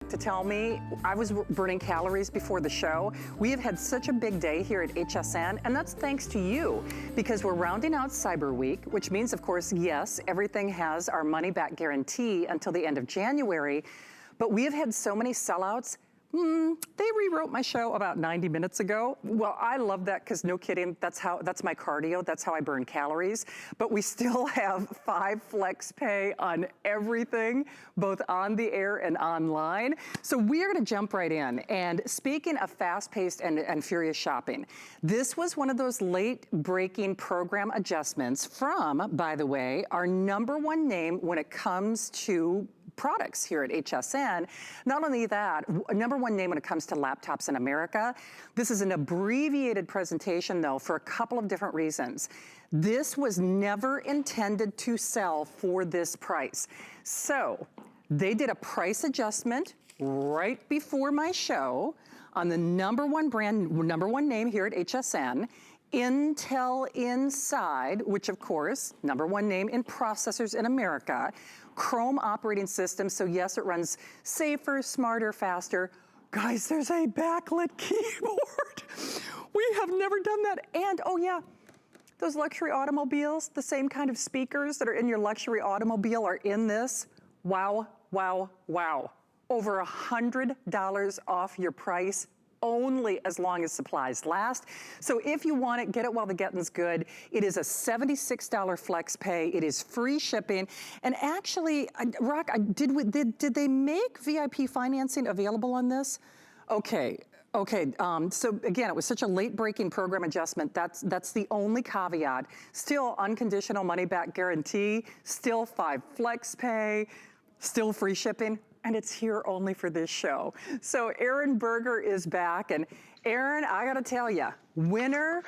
to tell me I was burning calories before the show. We have had such a big day here at HSN, and that's thanks to you, because we're rounding out Cyber Week, which means, of course, yes, everything has our money back guarantee until the end of January, but we have had so many sellouts. They rewrote my show about 90 minutes ago. Well, I love that because no kidding, that's my cardio, that's how I burn calories. But we still have 5 flex pay on everything, both on the air and online. So we are gonna jump right in. And speaking of fast-paced and furious shopping, this was one of those late-breaking program adjustments from, by the way, our #1 name when it comes to products here at HSN. Not only that, #1 name when it comes to laptops in America. This is an abbreviated presentation though for a couple of different reasons. This was never intended to sell for this price. So they did a price adjustment right before my show on the #1 brand, #1 name here at HSN. Intel Inside, which of course, #1 name in processors in America. Chrome operating system, so yes, it runs safer, smarter, faster. Guys, there's a backlit keyboard. We have never done that. And oh yeah, those luxury automobiles, the same kind of speakers that are in your luxury automobile are in this. Wow, wow, wow. Over $100 off your price, only as long as supplies last. So if you want it, get it while the getting's good. It is a $76 flex pay. It is free shipping. And actually, Rock, did they make VIP financing available on this? Okay. So again, it was such a late-breaking program adjustment. That's the only caveat. Still unconditional money-back guarantee, still 5 flex pay, still free shipping. And it's here only for this show. So Aaron Berger is back, and Aaron, I gotta tell you, winner,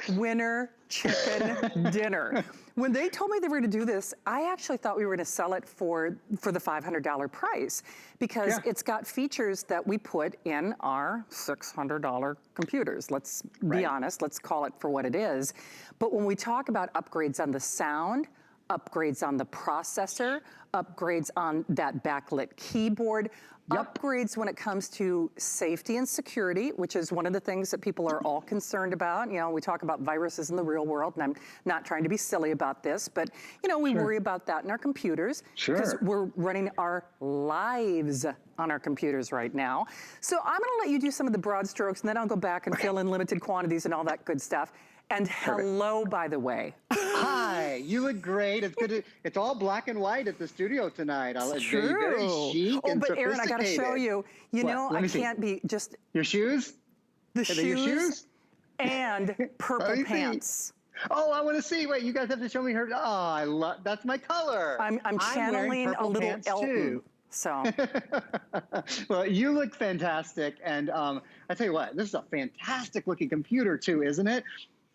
chicken dinner. When they told me they were gonna do this, I actually thought we were gonna sell it for the $500 price, because it's got features that we put in our $600 computers. Let's be honest, let's call it for what it is. But when we talk about upgrades on the sound, upgrades on the processor, upgrades on that backlit keyboard, upgrades when it comes to safety and security, which is one of the things that people are all concerned about. You know, we talk about viruses in the real world, and I'm not trying to be silly about this, but you know, we worry about that in our computers because we're running our lives on our computers right now. So I'm gonna let you do some of the broad strokes, and then I'll go back and fill in limited quantities and all that good stuff. And hello, by the way. Hi, you look great. It's good. It's all black and white at the studio tonight. It's true. Very chic and but Aaron, I got to show you. You know, I can't be just your shoes. The shoes, your shoes? And purple pants. Oh, I want to see. Wait, you guys have to show me her. Oh, I love. That's my color. I'm channeling a little Elton. Too. So, well, you look fantastic, and I tell you what, this is a fantastic looking computer too, isn't it?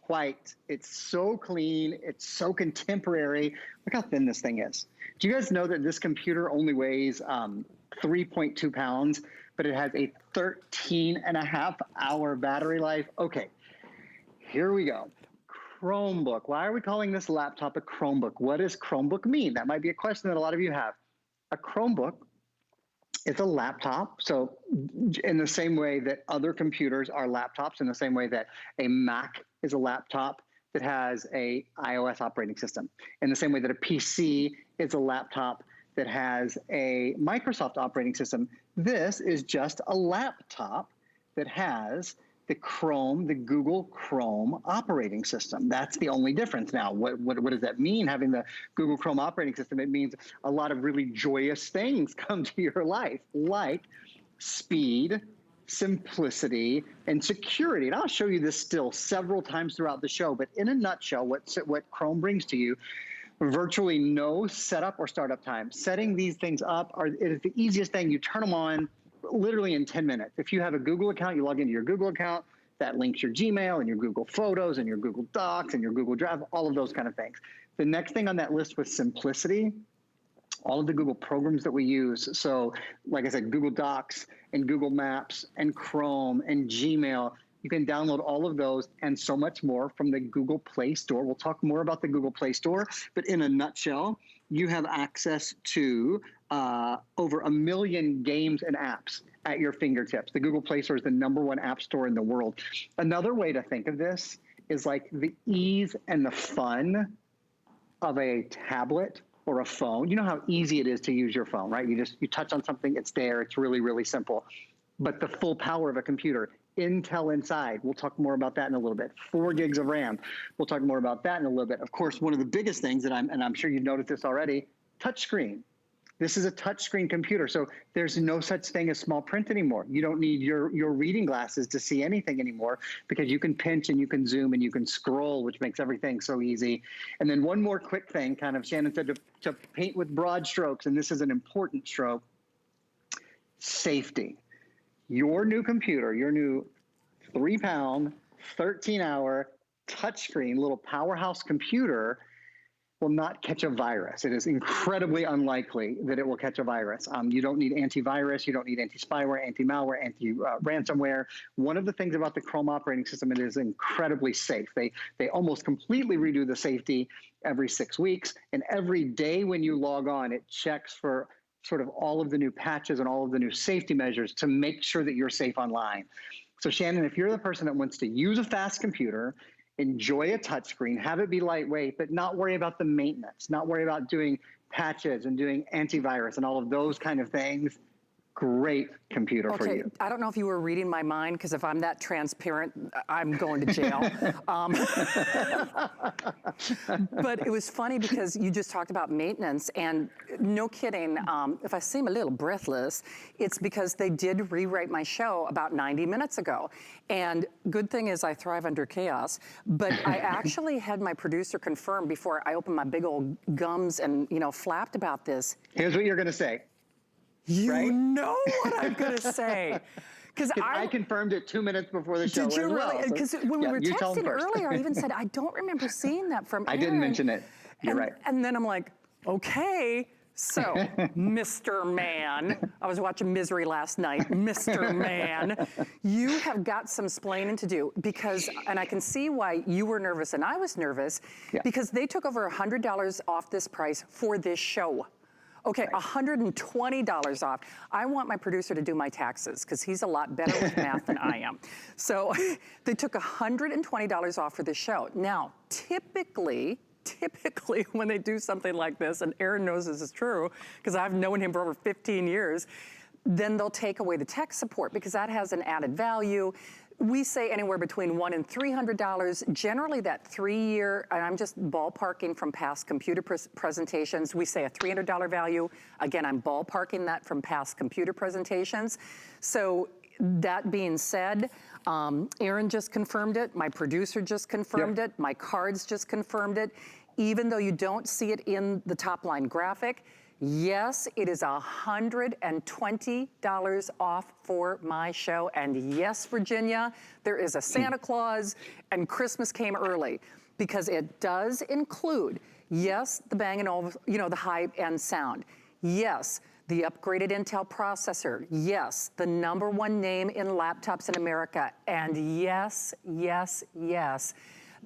White. It's so clean. It's so contemporary. Look how thin this thing is. Do you guys know that this computer only weighs 3.2 pounds, but it has a 13.5-hour battery life? Okay, here we go. Chromebook. Why are we calling this laptop a Chromebook? What does Chromebook mean? That might be a question that a lot of you have. A Chromebook is a laptop. So in the same way that other computers are laptops, in the same way that a Mac is a laptop that has a iOS operating system, in the same way that a PC is a laptop that has a Microsoft operating system, this is just a laptop that has the Google Chrome operating system. That's the only difference. Now, what does that mean, having the Google Chrome operating system? It means a lot of really joyous things come to your life, like speed, simplicity, and security. And I'll show you this still several times throughout the show, but in a nutshell, what Chrome brings to you, virtually no setup or startup time. Setting these things up, it is the easiest thing. You turn them on literally in 10 minutes. If you have a Google account, you log into your Google account, that links your Gmail and your Google Photos and your Google Docs and your Google Drive, all of those kind of things. The next thing on that list was simplicity. All of the Google programs that we use. So like I said, Google Docs and Google Maps and Chrome and Gmail, you can download all of those and so much more from the Google Play Store. We'll talk more about the Google Play Store, but in a nutshell, you have access to over 1 million games and apps at your fingertips. The Google Play Store is the #1 app store in the world. Another way to think of this is like the ease and the fun of a tablet or a phone. You know how easy it is to use your phone, right? You touch on something, it's there. It's really, really simple. But the full power of a computer, Intel inside, we'll talk more about that in a little bit. 4 gigs of RAM, we'll talk more about that in a little bit. Of course, one of the biggest things that I'm sure you've noticed this already, touchscreen. This is a touchscreen computer, so there's no such thing as small print anymore. You don't need your reading glasses to see anything anymore because you can pinch and you can zoom and you can scroll, which makes everything so easy. And then one more quick thing, kind of Shannon said to paint with broad strokes, and this is an important stroke, safety. Your new computer, your new 3-pound, 13-hour touchscreen little powerhouse computer will not catch a virus. It is incredibly unlikely that it will catch a virus. You don't need antivirus, you don't need anti-spyware, anti-malware, anti-ransomware. One of the things about the Chrome operating system, it is incredibly safe. They almost completely redo the safety every 6 weeks, and every day when you log on, it checks for sort of all of the new patches and all of the new safety measures to make sure that you're safe online. So Shannon, if you're the person that wants to use a fast computer, enjoy a touchscreen, have it be lightweight, but not worry about the maintenance, not worry about doing patches and doing antivirus and all of those kind of things, great computer for you. I don't know if you were reading my mind, because if I'm that transparent, I'm going to jail. But it was funny because you just talked about maintenance, and no kidding, if I seem a little breathless, it's because they did rewrite my show about 90 minutes ago. And good thing is I thrive under chaos, but I actually had my producer confirm before I opened my big old gums and, flapped about this. Here's what you're gonna say. You right? know what I'm gonna say. Because I confirmed it 2 minutes before the show. Did you really? Because when we were texting earlier, I even said, I don't remember seeing that from Aaron. I didn't mention it. You're right. And then I'm like, okay. So, Mr. Man, I was watching Misery last night. Mr. Man, you have got some splaining to do because, and I can see why you were nervous and I was nervous, because they took over $100 off this price for this show. Okay, $120 off. I want my producer to do my taxes because he's a lot better with math than I am. So they took $120 off for this show. Now, typically when they do something like this, and Aaron knows this is true because I've known him for over 15 years, then they'll take away the tech support because that has an added value. We say anywhere between $100 and $300. Generally that 3-year, and I'm just ballparking from past computer presentations, we say a $300 value. Again, I'm ballparking that from past computer presentations. So that being said, Aaron just confirmed it, my producer just confirmed it, my cards just confirmed it. Even though you don't see it in the top line graphic, yes, it is $120 off for my show. And yes, Virginia, there is a Santa Claus and Christmas came early because it does include, yes, the Bang & Olufsen, the high-end sound. Yes, the upgraded Intel processor. Yes, the #1 name in laptops in America. And yes,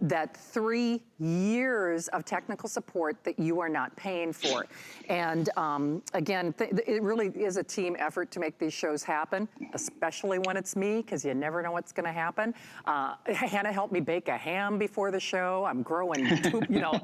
that 3 years of technical support that you are not paying for. And again, it really is a team effort to make these shows happen, especially when it's me, because you never know what's gonna happen. Hannah helped me bake a ham before the show. I'm growing,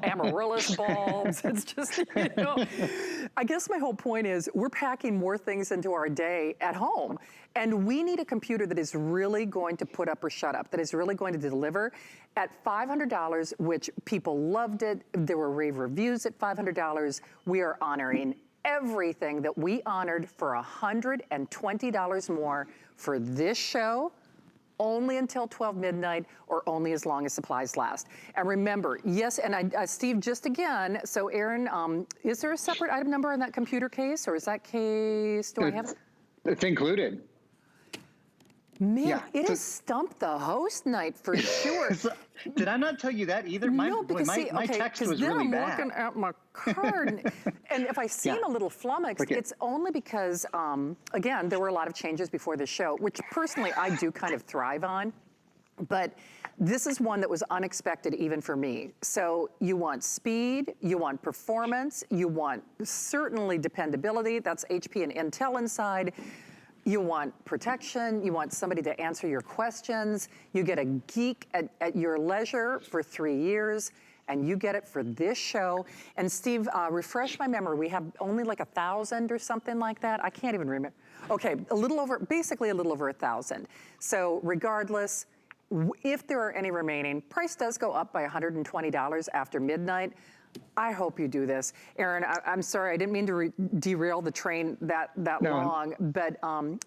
amaryllis bulbs. It's just, I guess my whole point is we're packing more things into our day at home. And we need a computer that is really going to put up or shut up, that is really going to deliver. At $500, which people loved it, there were rave reviews at $500, we are honoring everything that we honored for $120 more for this show, only until 12 midnight or only as long as supplies last. And remember, yes, and Steve, just again, so Aaron, is there a separate item number on that computer case, or is that case, do I have it? It's included. Man, it is Stump the Host night for sure. Did I not tell you that either? No, because my text was really bad. I'm looking at my card, and if I seem a little flummoxed, it's only because, again, there were a lot of changes before the show, which personally I do kind of thrive on. But this is one that was unexpected even for me. So you want speed, you want performance, you want certainly dependability, that's HP and Intel inside. You want protection, you want somebody to answer your questions, you get a geek at your leisure for 3 years, and you get it for this show. And Steve, refresh my memory, we have only like 1,000 or something like that? I can't even remember. Okay, basically a little over 1,000. So regardless, if there are any remaining, price does go up by $120 after midnight. I hope you do this. Aaron, I'm sorry, I didn't mean to derail the train that long, but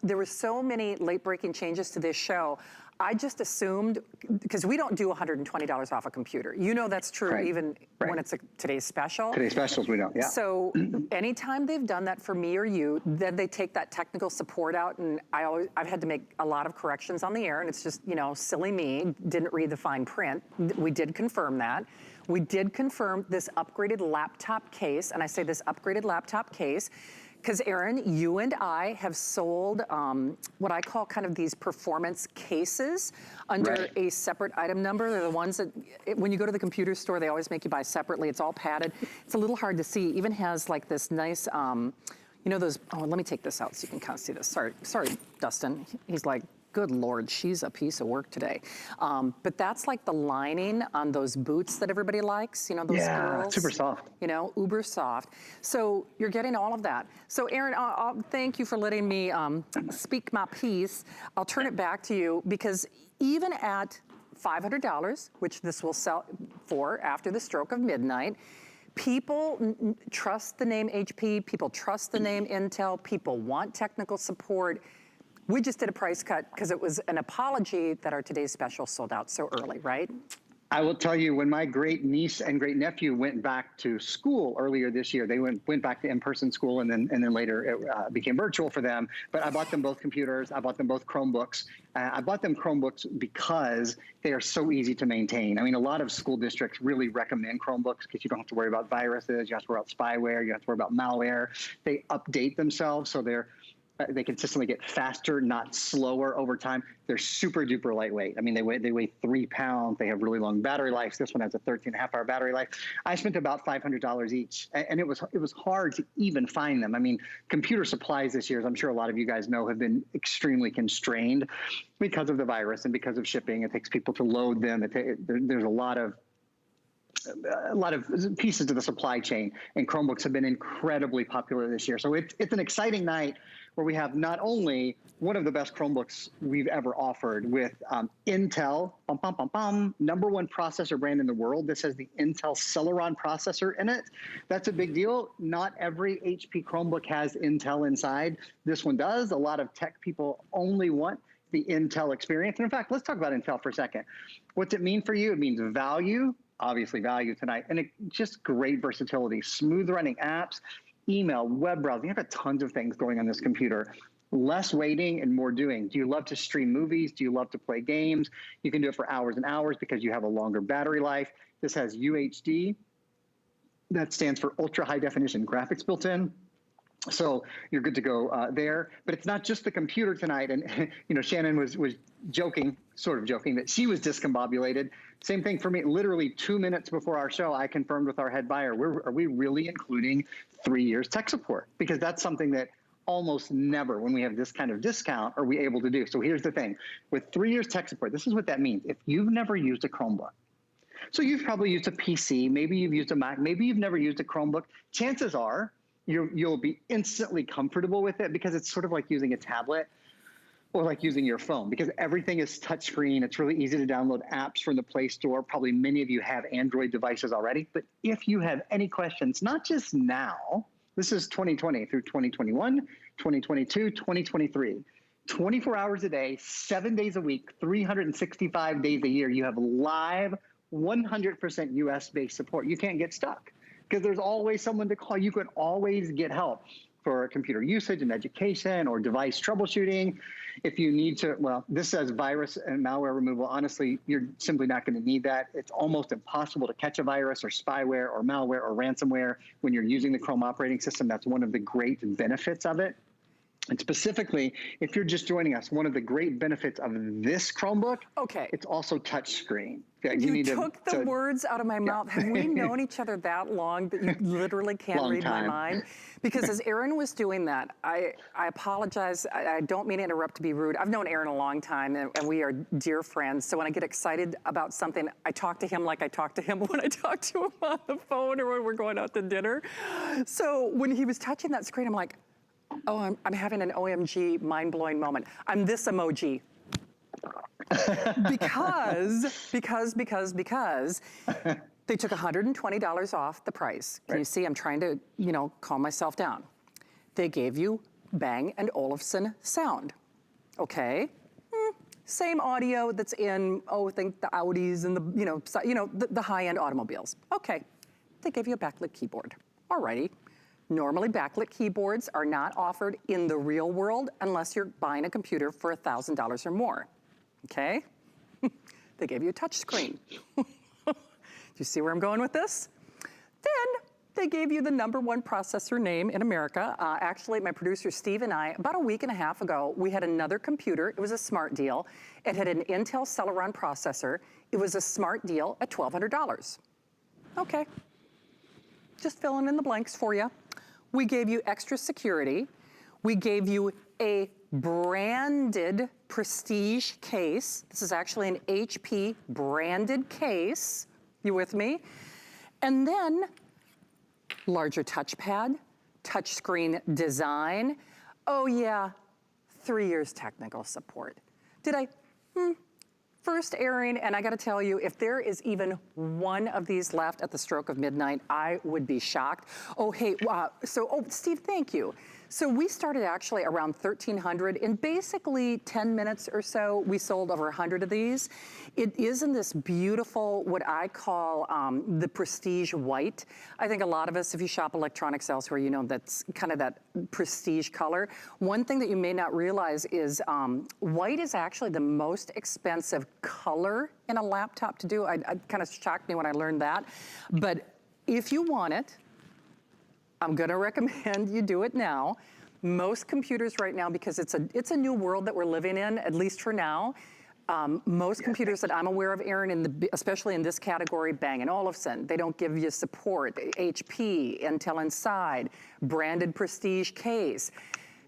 there were so many late-breaking changes to this show. I just assumed, because we don't do $120 off a computer. You know that's true even when it's today's special. Today's specials we don't, yeah. So anytime they've done that for me or you, then they take that technical support out, and I've had to make a lot of corrections on the air, and it's just, silly me, didn't read the fine print. We did confirm that. We did confirm this upgraded laptop case, and I say this upgraded laptop case because, Aaron, you and I have sold what I call kind of these performance cases under a separate item number. They're the ones that, when you go to the computer store, they always make you buy separately. It's all padded. It's a little hard to see. It even has like this nice, those, let me take this out so you can kind of see this. Sorry, Dustin. He's like, good Lord, she's a piece of work today. But that's like the lining on those boots that everybody likes, those girls. Super soft. Uber soft. So you're getting all of that. So Aaron, I'll thank you for letting me speak my piece. I'll turn it back to you because even at $500, which this will sell for after the stroke of midnight, people trust the name HP, people trust the name Intel, people want technical support. We just did a price cut because it was an apology that our today's special sold out so early, right? I will tell you, when my great niece and great nephew went back to school earlier this year, they went back to in-person school, and then later it became virtual for them. But I bought them both computers. I bought them both Chromebooks. I bought them Chromebooks because they are so easy to maintain. I mean, a lot of school districts really recommend Chromebooks because you don't have to worry about viruses, you have to worry about spyware, you have to worry about malware. They update themselves, so they consistently get faster, not slower over time. They're super duper lightweight. I mean, they weigh 3 pounds. They have really long battery life. This one has a 13.5-hour battery life. I spent about $500 each, and it was hard to even find them. I mean, computer supplies this year, as I'm sure a lot of you guys know, have been extremely constrained because of the virus and because of shipping. It takes people to load them. There's a lot of pieces to the supply chain, and Chromebooks have been incredibly popular this year. So it's an exciting night where we have not only one of the best Chromebooks we've ever offered with Intel, #1 processor brand in the world. This has the Intel Celeron processor in it. That's a big deal. Not every HP Chromebook has Intel inside. This one does. A lot of tech people only want the Intel experience. And in fact, let's talk about Intel for a second. What's it mean for you? It means value, obviously value tonight, and just great versatility, smooth running apps, email, web browsing. You have tons of things going on this computer. Less waiting and more doing. Do you love to stream movies? Do you love to play games? You can do it for hours and hours because you have a longer battery life. This has UHD. That stands for ultra high definition graphics built in. So you're good to go there. But it's not just the computer tonight. And Shannon was joking, sort of joking, that she was discombobulated. Same thing for me. Literally 2 minutes before our show, I confirmed with our head buyer, are we really including 3 years tech support? Because that's something that almost never, when we have this kind of discount, are we able to do. So here's the thing. With 3 years tech support, this is what that means. If you've never used a Chromebook, so you've probably used a PC, maybe you've used a Mac, maybe you've never used a Chromebook, chances are you'll be instantly comfortable with it because it's sort of like using a tablet or like using your phone, because everything is touchscreen. It's really easy to download apps from the Play Store. Probably many of you have Android devices already. But if you have any questions, not just now, this is 2020 through 2021, 2022, 2023, 24 hours a day, 7 days a week, 365 days a year, you have live 100% US-based support. You can't get stuck because there's always someone to call. You can always get help for computer usage and education or device troubleshooting. If you need to, well, this says virus and malware removal. Honestly, you're simply not going to need that. It's almost impossible to catch a virus or spyware or malware or ransomware when you're using the Chrome operating system. That's one of the great benefits of it. And specifically, if you're just joining us, one of the great benefits of this Chromebook, it's also touchscreen. You took the words out of my mouth. Have we known each other that long that you literally can't read my mind? Because as Aaron was doing that, I apologize. I don't mean to interrupt to be rude. I've known Aaron a long time, and we are dear friends. So when I get excited about something, I talk to him like I talk to him when I talk to him on the phone or when we're going out to dinner. So when he was touching that screen, I'm like, oh, I'm having an OMG mind-blowing moment. I'm this emoji. because they took $120 off the price. Can you see I'm trying to, calm myself down. They gave you Bang & Olufsen sound. Okay. Same audio that's in, I think the Audis and the high-end automobiles. Okay. They gave you a backlit keyboard. Alrighty. Normally, backlit keyboards are not offered in the real world unless you're buying a computer for $1,000 or more. Okay? They gave you a touch screen. Do you see where I'm going with this? Then they gave you the #1 processor name in America. Actually, my producer Steve and I, about a week and a half ago, we had another computer. It was a smart deal. It had an Intel Celeron processor. It was a smart deal at $1,200. Okay. Just filling in the blanks for you. We gave you extra security. We gave you a branded prestige case. This is actually an HP branded case. You with me? And then larger touchpad, touchscreen design. Oh yeah, 3 years technical support. Did I? First airing, and I gotta tell you, if there is even one of these left at the stroke of midnight, I would be shocked. Oh, hey, Steve, thank you. So we started actually around 1,300. In basically 10 minutes or so, we sold over 100 of these. It is in this beautiful, what I call the prestige white. I think a lot of us, if you shop electronics elsewhere, you know that's kind of that prestige color. One thing that you may not realize is white is actually the most expensive color in a laptop to do. It kind of shocked me when I learned that. But if you want it, I'm gonna recommend you do it now. Most computers right now, because it's a new world that we're living in, at least for now, most computers that I'm aware of, Aaron, especially in this category, Bang & Olufsen, they don't give you support. HP, Intel Inside, branded prestige case.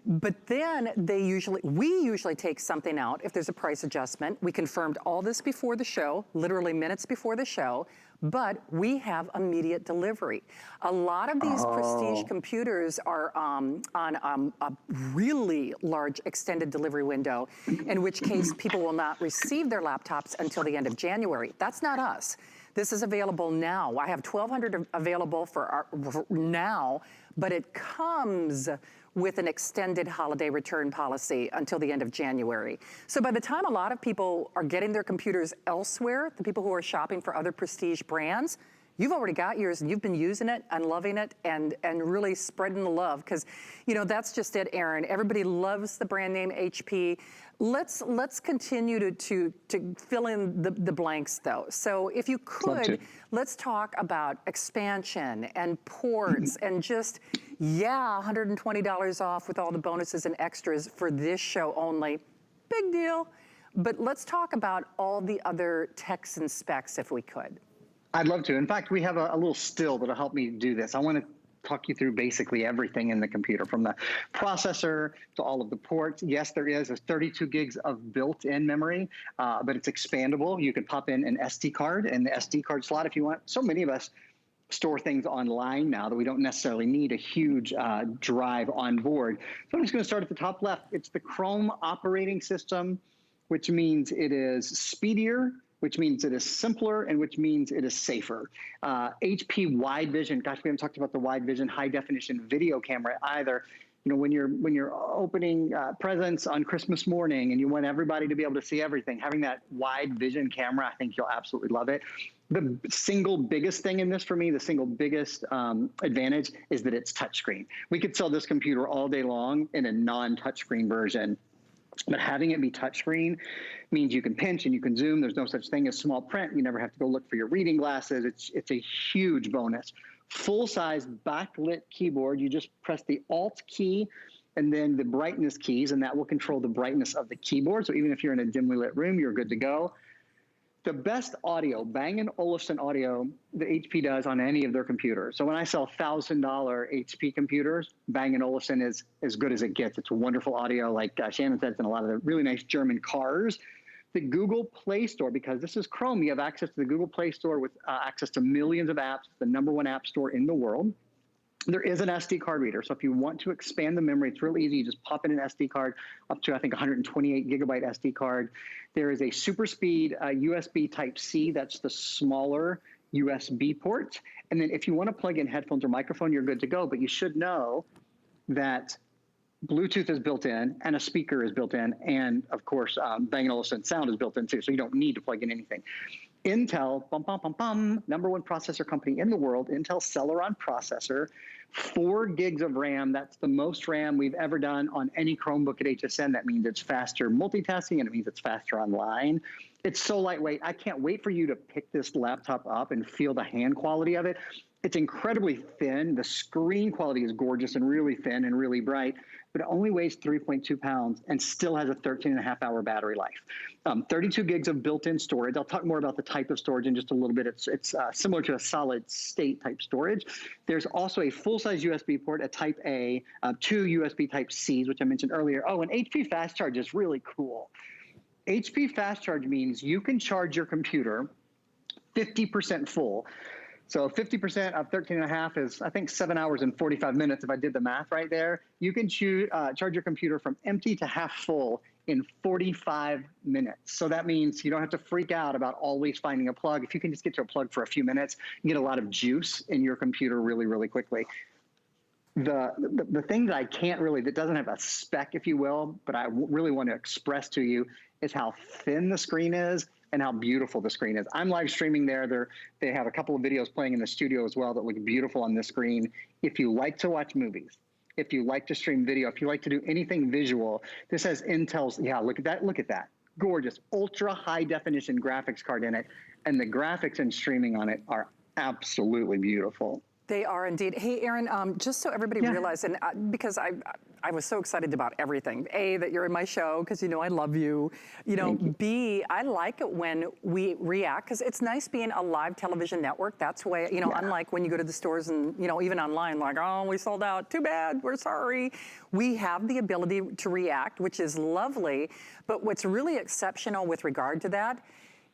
But then we usually take something out if there's a price adjustment. We confirmed all this before the show, literally minutes before the show, but we have immediate delivery. A lot of these prestige computers are on a really large extended delivery window, in which case people will not receive their laptops until the end of January. That's not us. This is available now. I have 1,200 available for now, but it comes with an extended holiday return policy until the end of January. So by the time a lot of people are getting their computers elsewhere, the people who are shopping for other prestige brands, you've already got yours and you've been using it and loving it and really spreading the love, because that's just it, Aaron. Everybody loves the brand name HP. Let's continue to fill in the blanks though. So if you could, let's talk about expansion and ports and just, $120 off with all the bonuses and extras for this show only. Big deal. But let's talk about all the other techs and specs if we could. I'd love to. In fact, we have a little still that'll help me do this. I want to talk you through basically everything in the computer, from the processor to all of the ports. Yes, there is 32 gigs of built-in memory, but it's expandable. You can pop in an SD card in the SD card slot if you want. So many of us store things online now that we don't necessarily need a huge drive on board. So I'm just going to start at the top left. It's the Chrome operating system, which means it is speedier, which means it is simpler, and which means it is safer. HP Wide Vision, gosh, we haven't talked about the Wide Vision high definition video camera either. When you're opening presents on Christmas morning and you want everybody to be able to see everything, having that wide vision camera, I think you'll absolutely love it. The single biggest thing in this for me, the single biggest advantage is that it's touchscreen. We could sell this computer all day long in a non-touchscreen version, but having it be touchscreen means you can pinch and you can zoom. There's no such thing as small print. You never have to go look for your reading glasses. It's a huge bonus. Full-size backlit keyboard. You just press the Alt key and then the brightness keys, and that will control the brightness of the keyboard. So even if you're in a dimly lit room, you're good to go. The best audio, Bang & Olufsen audio, that HP does on any of their computers. So when I sell $1,000 HP computers, Bang & Olufsen is as good as it gets. It's wonderful audio, like Shannon said, it's in a lot of the really nice German cars. The Google Play Store, because this is Chrome, you have access to the Google Play Store with access to millions of apps, the #1 app store in the world. There is an SD card reader. So if you want to expand the memory, it's real easy. You just pop in an SD card up to, I think, 128 gigabyte SD card. There is a super speed USB Type-C. That's the smaller USB port. And then if you want to plug in headphones or microphone, you're good to go. But you should know that Bluetooth is built in and a speaker is built in. And of course, Bang & Olufsen sound is built in too. So you don't need to plug in anything. Intel, #1 processor company in the world, Intel Celeron processor, 4 gigs of RAM. That's the most RAM we've ever done on any Chromebook at HSN. That means it's faster multitasking, and it means it's faster online. It's so lightweight. I can't wait for you to pick this laptop up and feel the hand quality of it. It's incredibly thin. The screen quality is gorgeous and really thin and really bright, but it only weighs 3.2 pounds and still has a 13.5-hour battery life. 32 gigs of built-in storage. I'll talk more about the type of storage in just a little bit. It's similar to a solid state type storage. There's also a full-size USB port, a Type A, 2 USB Type-Cs, which I mentioned earlier. Oh, and HP Fast Charge is really cool. HP Fast Charge means you can charge your computer 50% full. So 50% of 13.5 is, I think, 7 hours and 45 minutes if I did the math right there. You can charge your computer from empty to half full in 45 minutes. So that means you don't have to freak out about always finding a plug. If you can just get to a plug for a few minutes, you get a lot of juice in your computer really, really quickly. The thing that I can't really, that doesn't have a spec, if you will, but I really want to express to you is how thin the screen is and how beautiful the screen is. I'm live streaming there. They have a couple of videos playing in the studio as well that look beautiful on the screen. If you like to watch movies, if you like to stream video, if you like to do anything visual, this has Intel's, yeah, look at that. Gorgeous, ultra high definition graphics card in it. And the graphics and streaming on it are absolutely beautiful. They are indeed. Hey, Aaron, just so everybody realizes, and because I was so excited about everything. A, that you're in my show, because you know I love you. You know, B, I like it when we react, because it's nice being a live television network. That's why, you know, unlike when you go to the stores and, you know, even online, like, oh, we sold out, too bad, we're sorry. We have the ability to react, which is lovely. But what's really exceptional with regard to that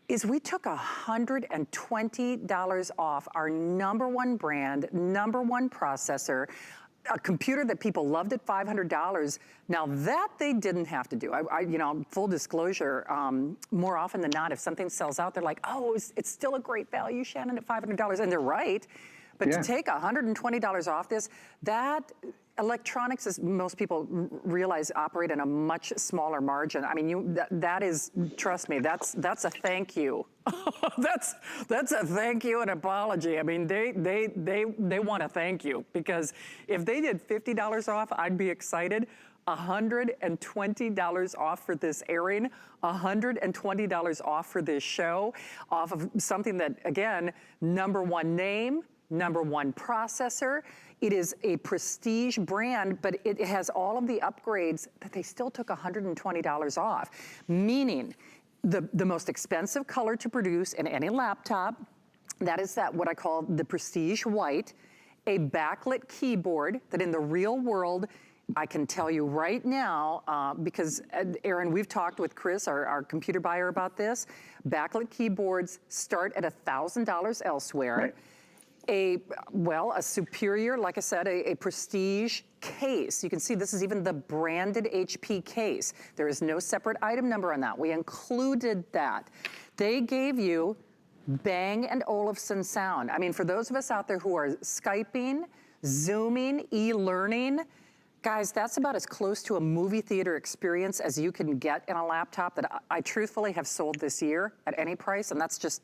is we took $120 off our #1 brand, #1 processor, a computer that people loved at $500. Now that they didn't have to do. You know, full disclosure, more often than not, if something sells out, they're like, oh, it's still a great value, Shannon, at $500, and they're right. But to take $120 off this, that electronics, as most people realize, operate in a much smaller margin. I mean, that is, trust me, that's a thank you. that's a thank you and apology. I mean, they want to thank you, because if they did $50 off, I'd be excited. $120 off for this airing, $120 off for this show, off of something that, again, #1 name, #1 processor. It is a prestige brand, but it has all of the upgrades that they still took $120 off, meaning the most expensive color to produce in any laptop, that is that what I call the prestige white, a backlit keyboard that in the real world, I can tell you right now, because Aaron, we've talked with Chris, our computer buyer, about this. Backlit keyboards start at $1,000 elsewhere. Right. A superior, like I said, a prestige case. You can see this is even the branded HP case. There is no separate item number on that. We included that. They gave you Bang & Olufsen sound. I mean, for those of us out there who are Skyping, Zooming, e-learning, guys, that's about as close to a movie theater experience as you can get in a laptop that I truthfully have sold this year at any price, and that's just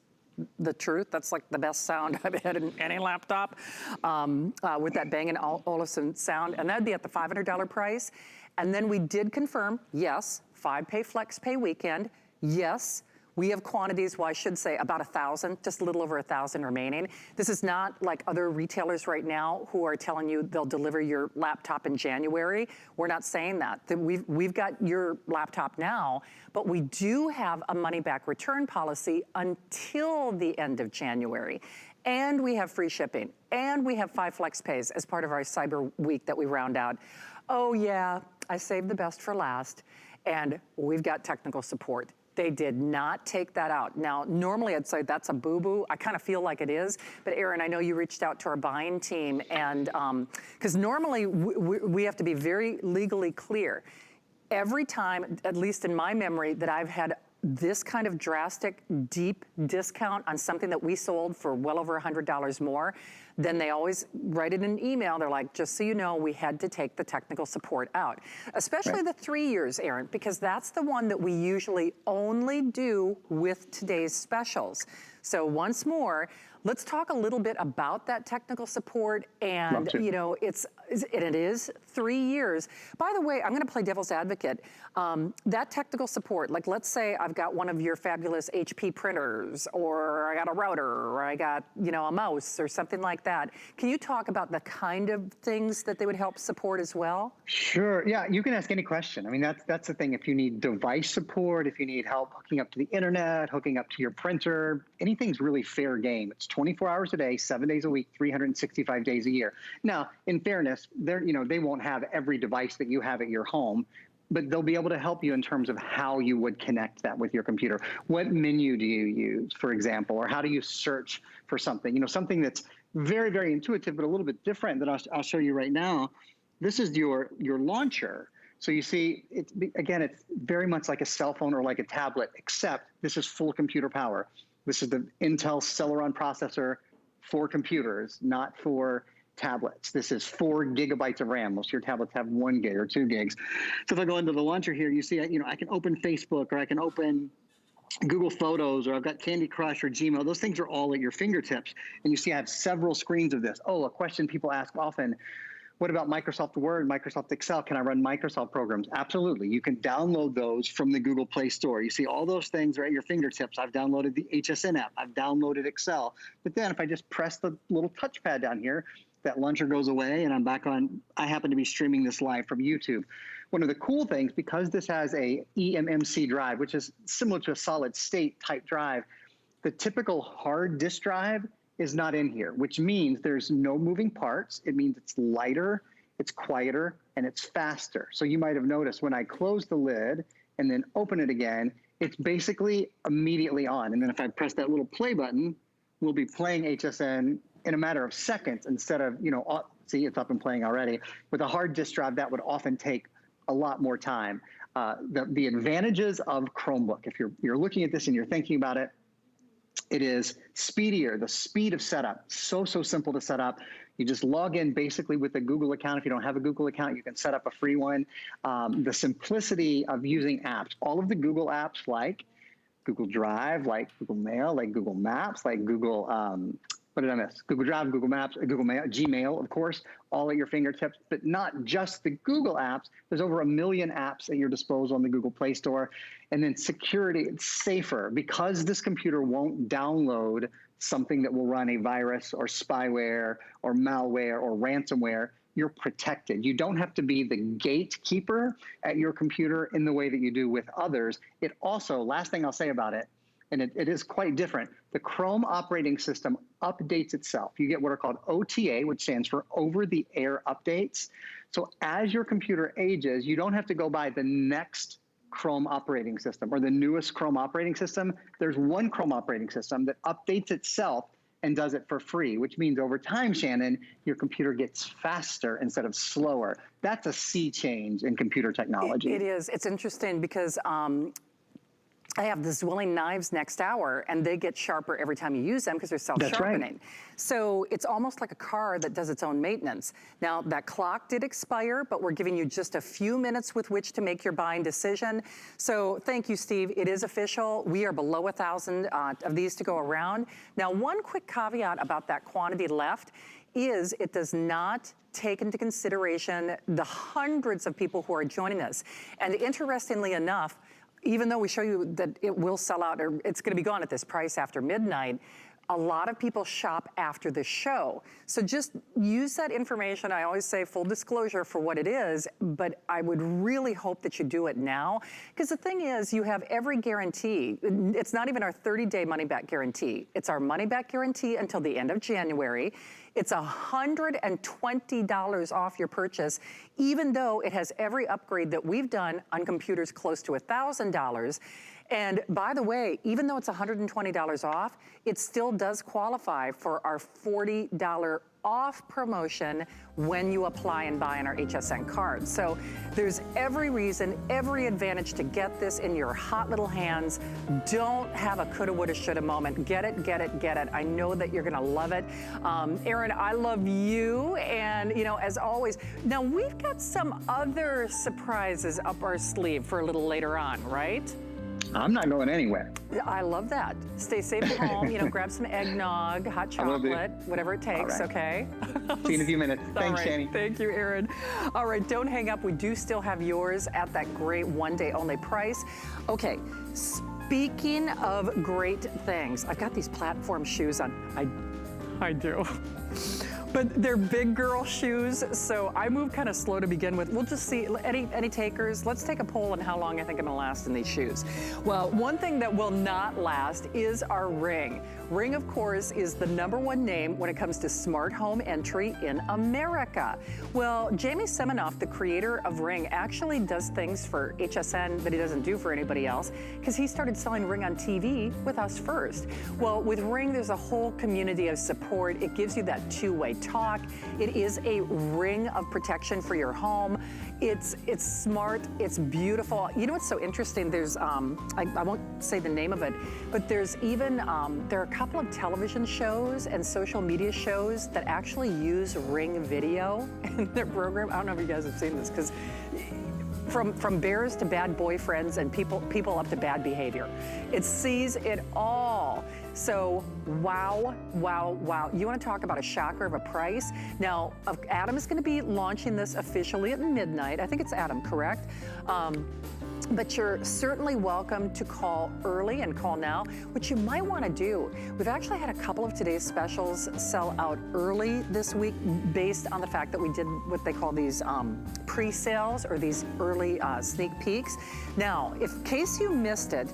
the truth. That's like the best sound I've had in any laptop, with that Bang & Olufsen sound, and that'd be at the $500 price. And then we did confirm, yes, 5-pay flex pay weekend. Yes, We have quantities, well, I should say about 1,000, just a little over 1,000 remaining. This is not like other retailers right now who are telling you they'll deliver your laptop in January. We're not saying that. We've got your laptop now, but we do have a money-back return policy until the end of January. And we have free shipping, and we have 5 flex pays as part of our Cyber Week that we round out. Oh yeah, I saved the best for last, and we've got technical support. They did not take that out. Now, normally I'd say that's a boo-boo. I kind of feel like it is, but Aaron, I know you reached out to our buying team, and because normally we have to be very legally clear. Every time, at least in my memory, that I've had this kind of drastic, deep discount on something that we sold for well over $100 more, then they always write it in an email. They're like, just so you know, we had to take the technical support out. Especially the 3 years, Aaron, because that's the one that we usually only do with today's specials. So once more, let's talk a little bit about that technical support. And you know, it is 3 years. By the way, I'm gonna play devil's advocate. That technical support, like let's say I've got one of your fabulous HP printers, or I got a router, or I got, you know, a mouse or something like that. Can you talk about the kind of things that they would help support as well? Sure, yeah, you can ask any question. I mean, that's the thing. If you need device support, if you need help hooking up to the internet, hooking up to your printer, anything's really fair game. It's 24 hours a day, 7 days a week, 365 days a year. Now, in fairness, they won't have every device that you have at your home, but they'll be able to help you in terms of how you would connect that with your computer. What menu do you use, for example, or how do you search for something? You know, something that's very, very intuitive, but a little bit different that I'll show you right now. This is your launcher. So you see, it's very much like a cell phone or like a tablet, except this is full computer power. This is the Intel Celeron processor for computers, not for tablets. This is 4 gigabytes of RAM. Most of your tablets have 1 gig or 2 gigs. So if I go into the launcher here, you see, you know, I can open Facebook, or I can open Google Photos, or I've got Candy Crush or Gmail. Those things are all at your fingertips. And you see I have several screens of this. Oh, a question people ask often, what about Microsoft Word, Microsoft Excel? Can I run Microsoft programs? Absolutely. You can download those from the Google Play Store. You see all those things are at your fingertips. I've downloaded the Hsn app. I've downloaded Excel. But then if I just press the little touchpad down here, that launcher goes away and I'm back on. I happen to be streaming this live from YouTube. One of the cool things, because this has a eMMC drive, which is similar to a solid state type drive, the typical hard disk drive is not in here, which means there's no moving parts. It means it's lighter, it's quieter, and it's faster. So you might have noticed when I close the lid and then open it again, it's basically immediately on. And then if I press that little play button, we'll be playing Hsn in a matter of seconds instead of, you know, see, it's up and playing already. With a hard disk drive, that would often take a lot more time. The advantages of Chromebook, if you're looking at this and you're thinking about it, it is speedier, the speed of setup, so simple to set up. You just log in basically with a Google account. If you don't have a Google account, you can set up a free one. The simplicity of using apps, all of the Google apps like Google Drive, like Google Mail, like Google Maps, like Google, what did I miss? Google Drive, Google Maps, Google Mail, Gmail, of course, all at your fingertips, but not just the Google apps. There's over 1 million apps at your disposal on the Google Play Store. And then security, it's safer because this computer won't download something that will run a virus or spyware or malware or ransomware. You're protected. You don't have to be the gatekeeper at your computer in the way that you do with others. It also, last thing I'll say about it, and it is quite different. The Chrome operating system updates itself. You get what are called OTA, which stands for over-the-air updates. So as your computer ages, you don't have to go buy the next Chrome operating system or the newest Chrome operating system. There's one Chrome operating system that updates itself and does it for free, which means over time, Shannon, your computer gets faster instead of slower. That's a sea change in computer technology. It is. It's interesting because I have the Zwilling knives next hour, and they get sharper every time you use them because they're self-sharpening. Right. So it's almost like a car that does its own maintenance. Now, that clock did expire, but we're giving you just a few minutes with which to make your buying decision. So thank you, Steve. It is official. We are below 1,000 of these to go around. Now, one quick caveat about that quantity left is it does not take into consideration the hundreds of people who are joining us. And interestingly enough, even though we show you that it will sell out, or it's gonna be gone at this price after midnight, a lot of people shop after the show. So just use that information. I always say full disclosure for what it is, but I would really hope that you do it now. Because the thing is, you have every guarantee. It's not even our 30-day money-back guarantee. It's our money-back guarantee until the end of January. It's $120 off your purchase, even though it has every upgrade that we've done on computers close to $1,000. And by the way, even though it's $120 off, it still does qualify for our $40 off promotion when you apply and buy on our HSN card. So there's every reason, every advantage to get this in your hot little hands. Don't have a coulda, woulda, shoulda moment. Get it, get it, get it. I know that you're gonna love it. Erin, I love you, and you know, as always. Now we've got some other surprises up our sleeve for a little later on, right? I'm not going anywhere. I love that. Stay safe at home, you know, grab some eggnog, hot chocolate, whatever it takes, okay? See you in a few minutes. Thanks, right. Shani. Thank you, Erin. All right, don't hang up. We do still have yours at that great one-day only price. Okay, speaking of great things, I've got these platform shoes on. I do. But they're big girl shoes, so I move kind of slow to begin with. We'll just see, any takers? Let's take a poll on how long I think I'm gonna last in these shoes. Well, one thing that will not last is our Ring. Ring, of course, is the #1 name when it comes to smart home entry in America. Well, Jamie Seminoff, the creator of Ring, actually does things for HSN that he doesn't do for anybody else, because he started selling Ring on TV with us first. Well, with Ring, there's a whole community of support. It gives you that two-way talk. It is a ring of protection for your home. It's smart, it's beautiful. You know what's so interesting? There's, I won't say the name of it, but there's even, there are a couple of television shows and social media shows that actually use Ring video in their program. I don't know if you guys have seen this, because from bears to bad boyfriends and people up to bad behavior. It sees it all. So wow, wow, wow. You want to talk about a shocker of a price? Now, Adam is going to be launching this officially at midnight. I think it's Adam, correct? But you're certainly welcome to call early and call now. What you might want to do, we've actually had a couple of today's specials sell out early this week based on the fact that we did what they call these pre-sales, or these early sneak peeks. Now, in case you missed it,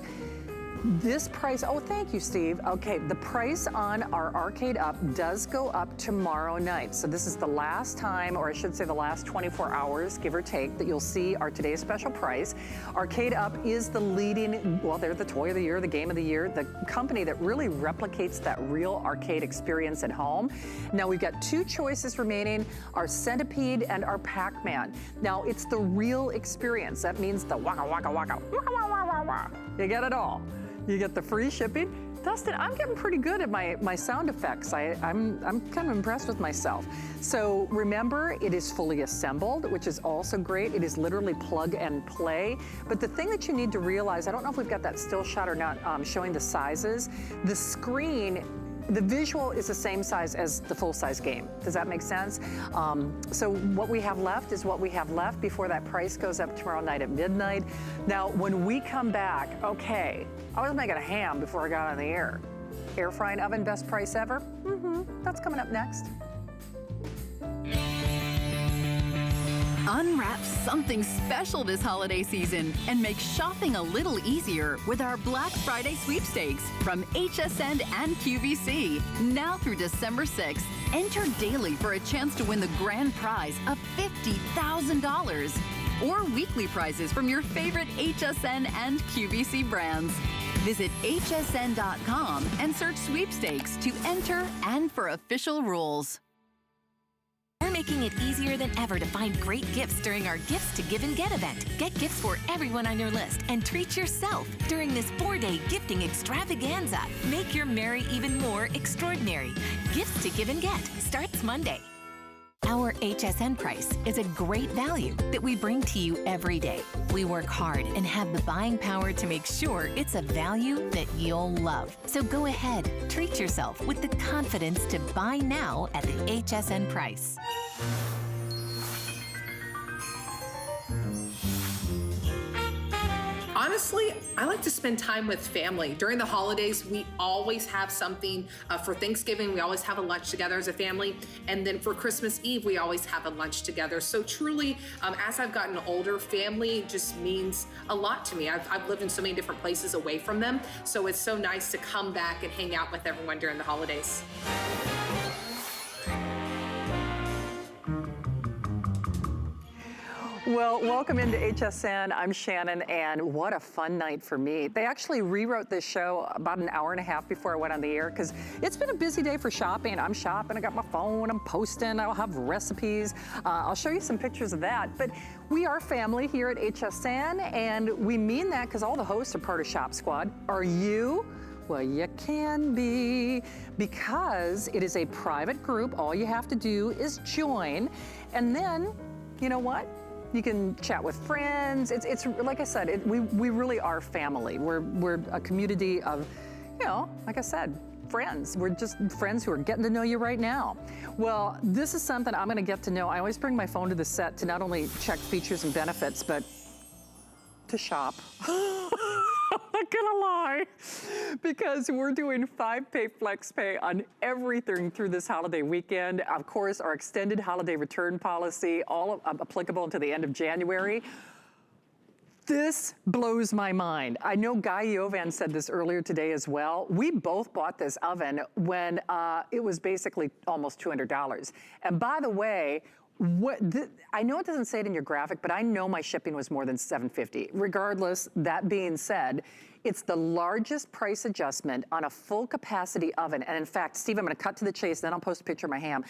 this price, oh, thank you, Steve. Okay, the price on our Arcade Up does go up tomorrow night. So this is the last time, or I should say the last 24 hours, give or take, that you'll see our today's special price. Arcade Up is the leading, well, they're the toy of the year, the game of the year, the company that really replicates that real arcade experience at home. Now we've got two choices remaining, our Centipede and our Pac-Man. Now it's the real experience. That means the waka waka waka, waka waka waka waka. You get it all. You get the free shipping. Dustin, I'm getting pretty good at my sound effects. I'm kind of impressed with myself. So remember, it is fully assembled, which is also great. It is literally plug and play. But the thing that you need to realize, I don't know if we've got that still shot or not, showing the sizes. The screen, the visual is the same size as the full-size game. Does that make sense? So what we have left is what we have left before that price goes up tomorrow night at midnight. Now, when we come back, okay, I was making a ham before I got on the air. Air frying oven, best price ever? That's coming up next. Unwrap something special this holiday season and make shopping a little easier with our Black Friday Sweepstakes from Hsn and Qvc. Now through December 6th, enter daily for a chance to win the grand prize of $50,000 or weekly prizes from your favorite Hsn and Qvc brands. Visit hsn.com and search Sweepstakes to enter and for official rules. We're making it easier than ever to find great gifts during our Gifts to Give and Get event. Get gifts for everyone on your list and treat yourself during this 4-day gifting extravaganza. Make your Merry even more extraordinary. Gifts to Give and Get starts Monday. Our HSN price is a great value that we bring to you every day. We work hard and have the buying power to make sure it's a value that you'll love. So go ahead, treat yourself with the confidence to buy now at the HSN price. On honestly, I like to spend time with family. During the holidays, we always have something. For Thanksgiving, we always have a lunch together as a family. And then for Christmas Eve, we always have a lunch together. So truly, as I've gotten older, family just means a lot to me. I've lived in so many different places away from them. So it's so nice to come back and hang out with everyone during the holidays. Well, welcome into HSN. I'm Shannon, and what a fun night for me. They actually rewrote this show about an hour and a half before I went on the air because it's been a busy day for shopping. I'm shopping, I got my phone, I'm posting, I'll have recipes. I'll show you some pictures of that. But we are family here at HSN, and we mean that because all the hosts are part of Shop Squad. Are you? Well, you can be, because it is a private group. All you have to do is join, and then, you know what? You can chat with friends. It's like I said, we really are family. We're a community of, you know, like I said, friends. We're just friends who are getting to know you right now. Well, this is something I'm gonna get to know. I always bring my phone to the set to not only check features and benefits, but to shop. I'm not gonna lie, because we're doing 5-pay flex pay on everything through this holiday weekend. Of course, our extended holiday return policy, all applicable to the end of January. This blows my mind. I know Guy Yovan said this earlier today as well. We both bought this oven when it was basically almost $200. And by the way, I know it doesn't say it in your graphic, but I know my shipping was more than $750. Regardless, that being said, it's the largest price adjustment on a full capacity oven. And in fact, Steve, I'm gonna cut to the chase, then I'll post a picture of my ham.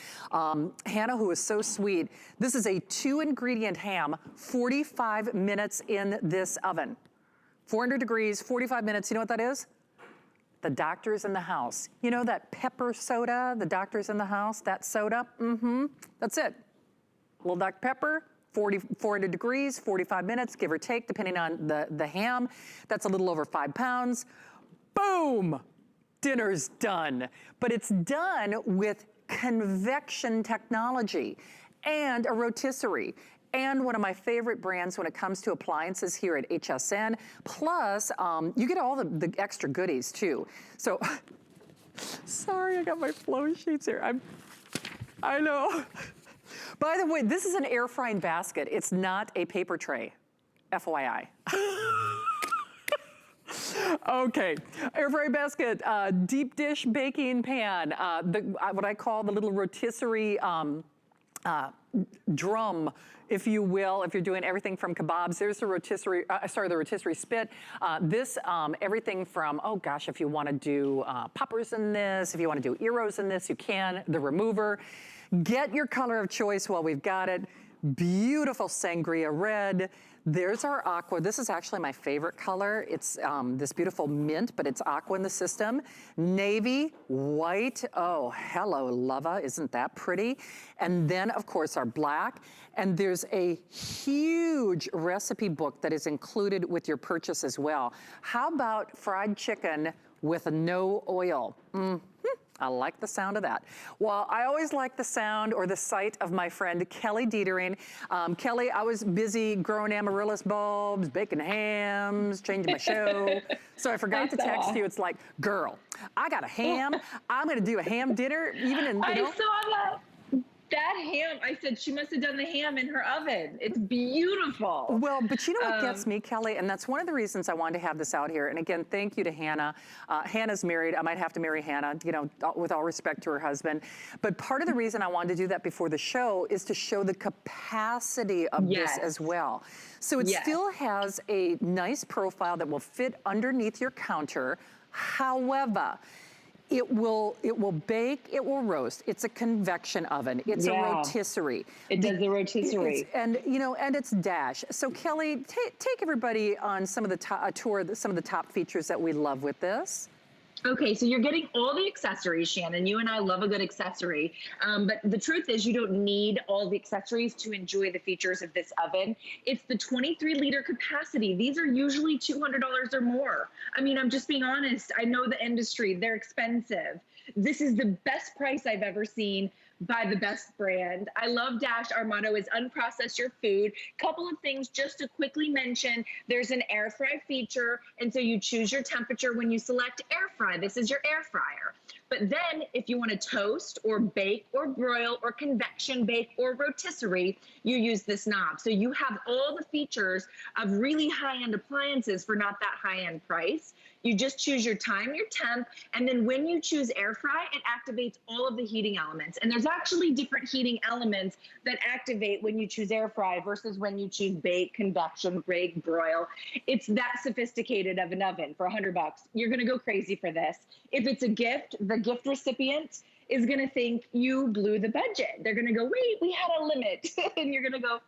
Hannah, who is so sweet, this is a 2-ingredient ham, 45 minutes in this oven. 400 degrees, 45 minutes, you know what that is? The Doctor's in the House. You know that pepper soda, the Doctor's in the House, that soda? That's it. Little Dr. Pepper, 400 degrees, 45 minutes, give or take, depending on the ham. That's a little over 5 pounds. Boom, dinner's done. But it's done with convection technology and a rotisserie. And one of my favorite brands when it comes to appliances here at HSN. Plus, you get all the extra goodies too. So, sorry, I got my flow sheets here. I know. By the way, this is an air frying basket. It's not a paper tray, FYI. Okay, air fry basket, deep dish baking pan, what I call the little rotisserie drum, if you will, if you're doing everything from kebabs. There's the rotisserie, the rotisserie spit. Everything from, oh gosh, if you want to do poppers in this, if you want to do gyros in this, you can. The remover. Get your color of choice while we've got it. Beautiful sangria red. There's our aqua. This is actually my favorite color. It's this beautiful mint, but it's aqua in the system. Navy, white. Oh, hello, lava. Isn't that pretty? And then, of course, our black. And there's a huge recipe book that is included with your purchase as well. How about fried chicken with no oil? I like the sound of that. Well, I always like the sound or the sight of my friend Kelly Dietering. Kelly, I was busy growing amaryllis bulbs, baking hams, changing my show. So I forgot to text you. It's like, girl, I got a ham. I'm gonna do a ham dinner, even in, I saw that ham. I said she must have done the ham in her oven. It's beautiful. Well, but you know what gets me, Kelly? And that's one of the reasons I wanted to have this out here. And again, thank you to Hannah. Hannah's married. I might have to marry Hannah, you know, with all respect to her husband. But part of the reason I wanted to do that before the show is to show the capacity of this as well. So it still has a nice profile that will fit underneath your counter. However, it will bake, it will roast. It's a convection oven. It's a rotisserie. It does the rotisserie. And you know, and it's dash. So Kelly, take everybody on some of the some of the top features that we love with this. Okay, so you're getting all the accessories, Shannon. You and I love a good accessory. But the truth is you don't need all the accessories to enjoy the features of this oven. It's the 23-liter capacity. These are usually $200 or more. I mean, I'm just being honest. I know the industry. They're expensive. This is the best price I've ever seen. by the best brand. I love Dash. Our motto is unprocess your food. Couple of things just to quickly mention. There's an air fry feature. And so you choose your temperature when you select air fry. This is your air fryer. But then if you want to toast or bake or broil or convection bake or rotisserie, you use this knob. So you have all the features of really high-end appliances for not that high-end price. You just choose your time, your temp, and then when you choose air fry, it activates all of the heating elements. And there's actually different heating elements that activate when you choose air fry versus when you choose bake, convection, bake, broil. It's that sophisticated of an oven for $100. You're gonna go crazy for this. If it's a gift, the gift recipient is gonna think you blew the budget. They're gonna go, wait, we had a limit. And you're gonna go,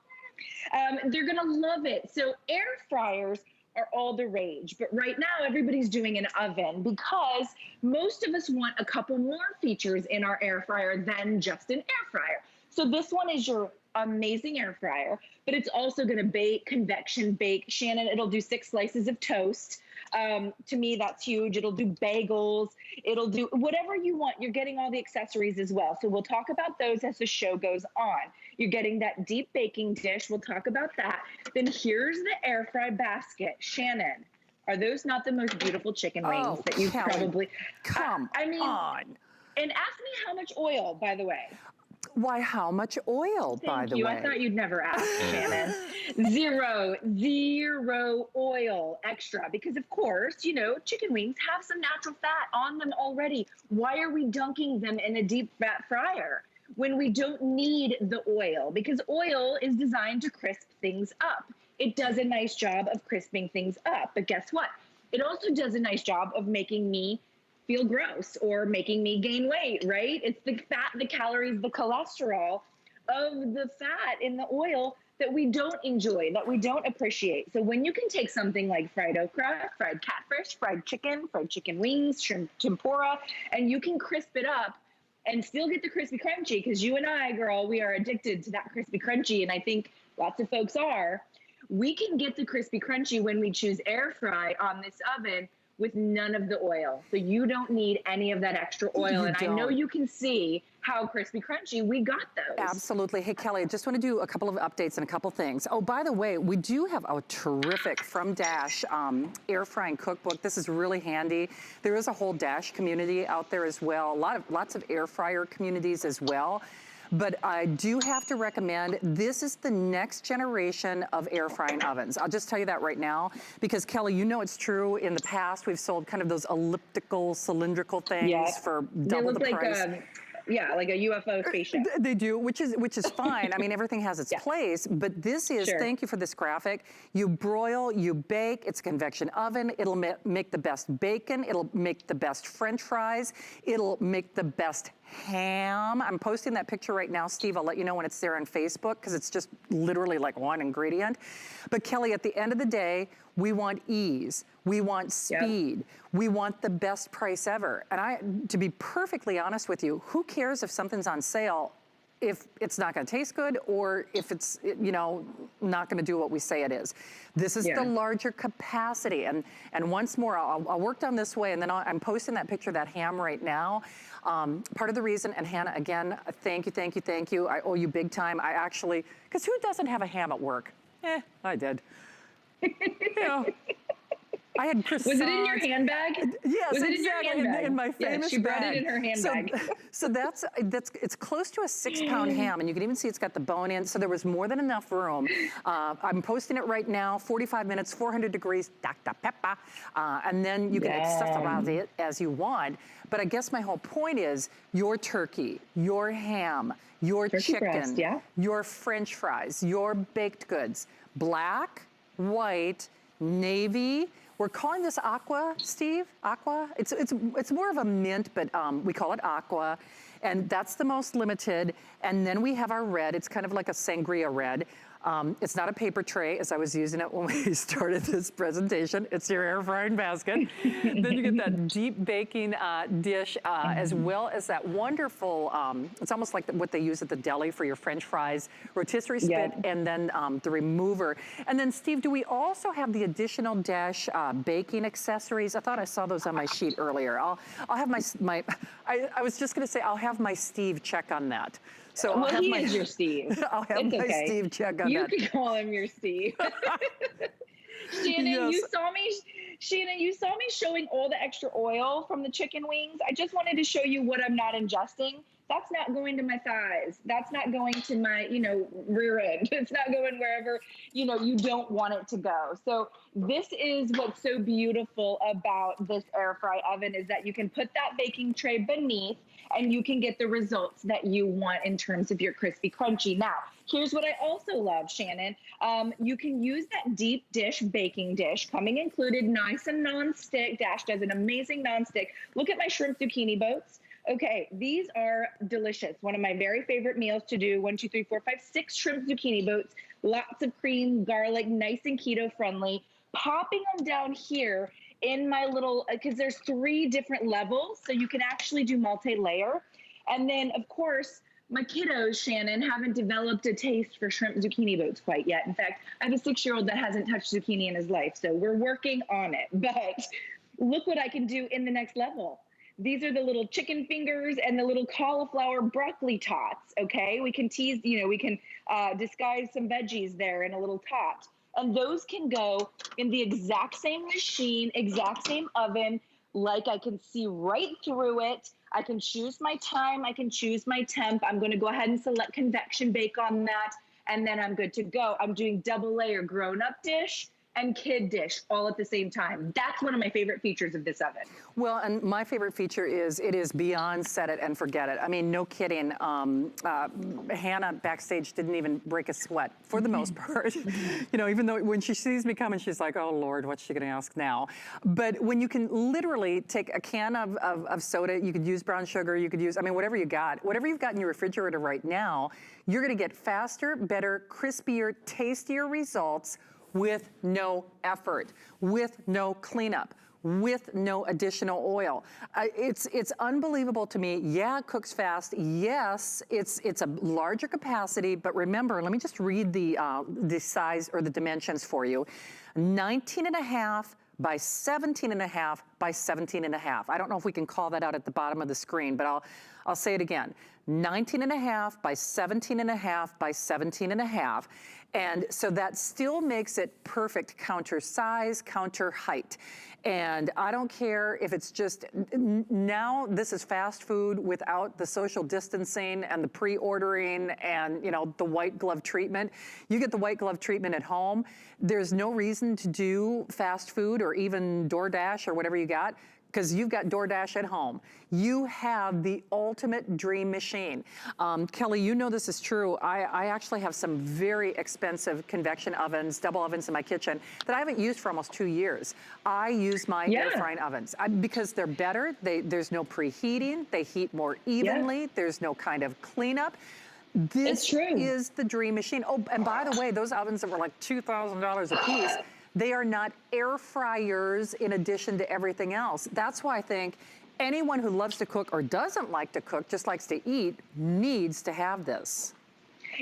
they're gonna love it. So air fryers are all the rage. But right now, everybody's doing an oven because most of us want a couple more features in our air fryer than just an air fryer. So this one is your amazing air fryer, but it's also gonna bake, convection bake. Shannon, it'll do 6 slices of toast. To me, that's huge. It'll do bagels. It'll do whatever you want. You're getting all the accessories as well. So we'll talk about those as the show goes on. You're getting that deep baking dish. We'll talk about that. Then here's the Airfry Basket. Shannon, are those not the most beautiful chicken wings that you've probably... Come on. And ask me how much oil, by the way. Why, how much oil, by the way? I thought you'd never ask, Shannon. Zero oil extra. Because, of course, you know, chicken wings have some natural fat on them already. Why are we dunking them in a deep fat fryer when we don't need the oil? Because oil is designed to crisp things up. It does a nice job of crisping things up. But guess what? It also does a nice job of making me feel gross or making me gain weight, right? It's the fat, the calories, the cholesterol of the fat in the oil that we don't enjoy, that we don't appreciate. So when you can take something like fried okra, fried catfish, fried chicken wings, shrimp tempura, and you can crisp it up and still get the crispy crunchy, because you and I, girl, we are addicted to that crispy crunchy, and I think lots of folks are. We can get the crispy crunchy when we choose air fry on this oven with none of the oil. So you don't need any of that extra oil. I know you can see how crispy crunchy we got those. Absolutely. Hey, Kelly, I just want to do a couple of updates and a couple things. Oh, by the way, we do have a terrific From Dash air frying cookbook. This is really handy. There is a whole Dash community out there as well. Lots of air fryer communities as well. But I do have to recommend, this is the next generation of air frying ovens. I'll just tell you that right now, because Kelly, you know it's true. In the past, we've sold kind of those elliptical, cylindrical things for double the price. Yeah, like a UFO spaceship. They do, which is fine. I mean, everything has its place, but this is, thank you for this graphic. You broil, you bake, it's a convection oven. It'll make the best bacon. It'll make the best French fries. It'll make the best ham. I'm posting that picture right now, Steve. I'll let you know when it's there on Facebook, because it's just literally like one ingredient. But Kelly, at the end of the day, we want ease. We want speed. We want the best price ever. And to be perfectly honest with you, who cares if something's on sale if it's not going to taste good or if it's, you know, not going to do what we say it is. This is the larger capacity. And once more, I'll work down this way, and then I'm posting that picture of that ham right now. Part of the reason, and Hannah, again, thank you. I owe you big time. I actually, because who doesn't have a ham at work? I did. You know, I had croissants. Was it in your handbag? Yes, was it exactly. in your handbag? In my famous she brought bag. it in her handbag. So it's close to a 6-pound ham, and you can even see it's got the bone in. So there was more than enough room. I'm posting it right now. 45 minutes, 400 degrees, Dr. Pepper, and then you can accessorize it as you want. But I guess my whole point is your turkey, your ham, your chicken, breast, your French fries, your baked goods, black, white, navy. We're calling this aqua, Steve, aqua. It's more of a mint, but we call it aqua. And that's the most limited. And then we have our red. It's kind of like a sangria red. It's not a paper tray, as I was using it when we started this presentation. It's your air frying basket. Then you get that deep baking dish, as well as that wonderful, it's almost like what they use at the deli for your French fries, rotisserie spit, and then the remover. And then, Steve, do we also have the additional dash baking accessories? I thought I saw those on my sheet earlier. I'll have I was just going to say, I'll have my Steve check on that. So well, he is your Steve. I'll have my Steve check on that. You can call him your Steve. Shannon, Yes. you saw me showing all the extra oil from the chicken wings. I just wanted to show you what I'm not ingesting. That's not going to my thighs. That's not going to my, rear end. It's not going wherever, you don't want it to go. So this is what's so beautiful about this air fry oven is that you can put that baking tray beneath and you can get the results that you want in terms of your crispy crunchy. Now, here's what I also love, Shannon. You can use that deep dish baking dish, coming included, nice and non-stick. Dash does an amazing non-stick. Look at my shrimp zucchini boats. Okay, these are delicious. One of my very favorite meals to do. 1, 2, 3, 4, 5, 6 shrimp zucchini boats. Lots of cream, garlic, nice and keto friendly. Popping them down here in my little, because there's 3 different levels, so you can actually do multi-layer. And then, of course, my kiddos, Shannon, haven't developed a taste for shrimp zucchini boats quite yet. In fact, I have a 6-year-old that hasn't touched zucchini in his life, so we're working on it. But look what I can do in the next level. These are the little chicken fingers and the little cauliflower broccoli tots, okay? We can tease, we can disguise some veggies there in a little tot. And those can go in the exact same machine, exact same oven, like I can see right through it. I can choose my time, I can choose my temp. I'm gonna go ahead and select convection bake on that, and then I'm good to go. I'm doing double layer grown-up dish and kid dish all at the same time. That's one of my favorite features of this oven. Well, and my favorite feature is it is beyond set it and forget it. I mean, no kidding. Hannah backstage didn't even break a sweat for the most part. Even though when she sees me coming, she's like, oh Lord, what's she gonna ask now? But when you can literally take a can of soda, you could use brown sugar, you could use, whatever you got, whatever you've got in your refrigerator right now, you're gonna get faster, better, crispier, tastier results with no effort, with no cleanup, with no additional oil. It's unbelievable to me. Yeah, it cooks fast. Yes, it's a larger capacity, but remember, let me just read the size or the dimensions for you. 19.5 by 17.5 by 17.5. I don't know if we can call that out at the bottom of the screen, but I'll say it again. 19.5 by 17.5 by 17.5. And so that still makes it perfect counter size, counter height. And I don't care if it's just, now this is fast food without the social distancing and the pre-ordering and the white glove treatment. You get the white glove treatment at home. There's no reason to do fast food or even DoorDash or whatever you got, because you've got DoorDash at home. You have the ultimate dream machine. Kelly, you know this is true. I actually have some very expensive convection ovens, double ovens in my kitchen that I haven't used for almost 2 years. I use my air frying ovens because they're better. There's no preheating. They heat more evenly. There's no kind of cleanup. This is the dream machine. Oh, and by the way, those ovens that were like $2,000 a piece, they are not air fryers in addition to everything else. That's why I think anyone who loves to cook or doesn't like to cook, just likes to eat, needs to have this.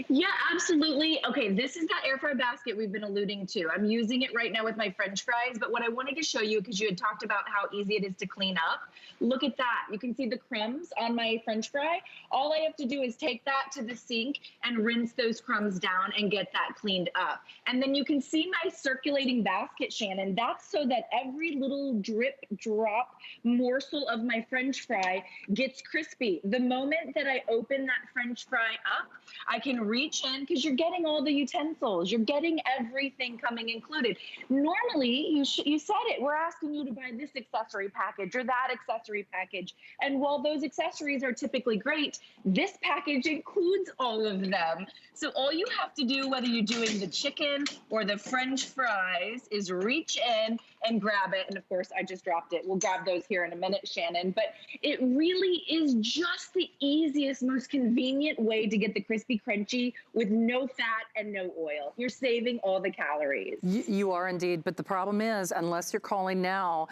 Yeah, absolutely. Okay, this is that Airfry basket we've been alluding to. I'm using it right now with my French fries, but what I wanted to show you, because you had talked about how easy it is to clean up, look at that. You can see the crumbs on my French fry. All I have to do is take that to the sink and rinse those crumbs down and get that cleaned up. And then you can see my circulating basket, Shannon. That's so that every little drip, drop morsel of my French fry gets crispy. The moment that I open that French fry up, I can reach in, because you're getting all the utensils. You're getting everything coming included. Normally, you said it, we're asking you to buy this accessory package or that accessory package. And while those accessories are typically great, this package includes all of them. So all you have to do, whether you're doing the chicken or the French fries, is reach in and grab it. And of course, I just dropped it. We'll grab those here in a minute, Shannon. But it really is just the easiest, most convenient way to get the crispy, crunchy crunchy with no fat and no oil. You're saving all the calories. You are indeed, but the problem is, unless you're calling now,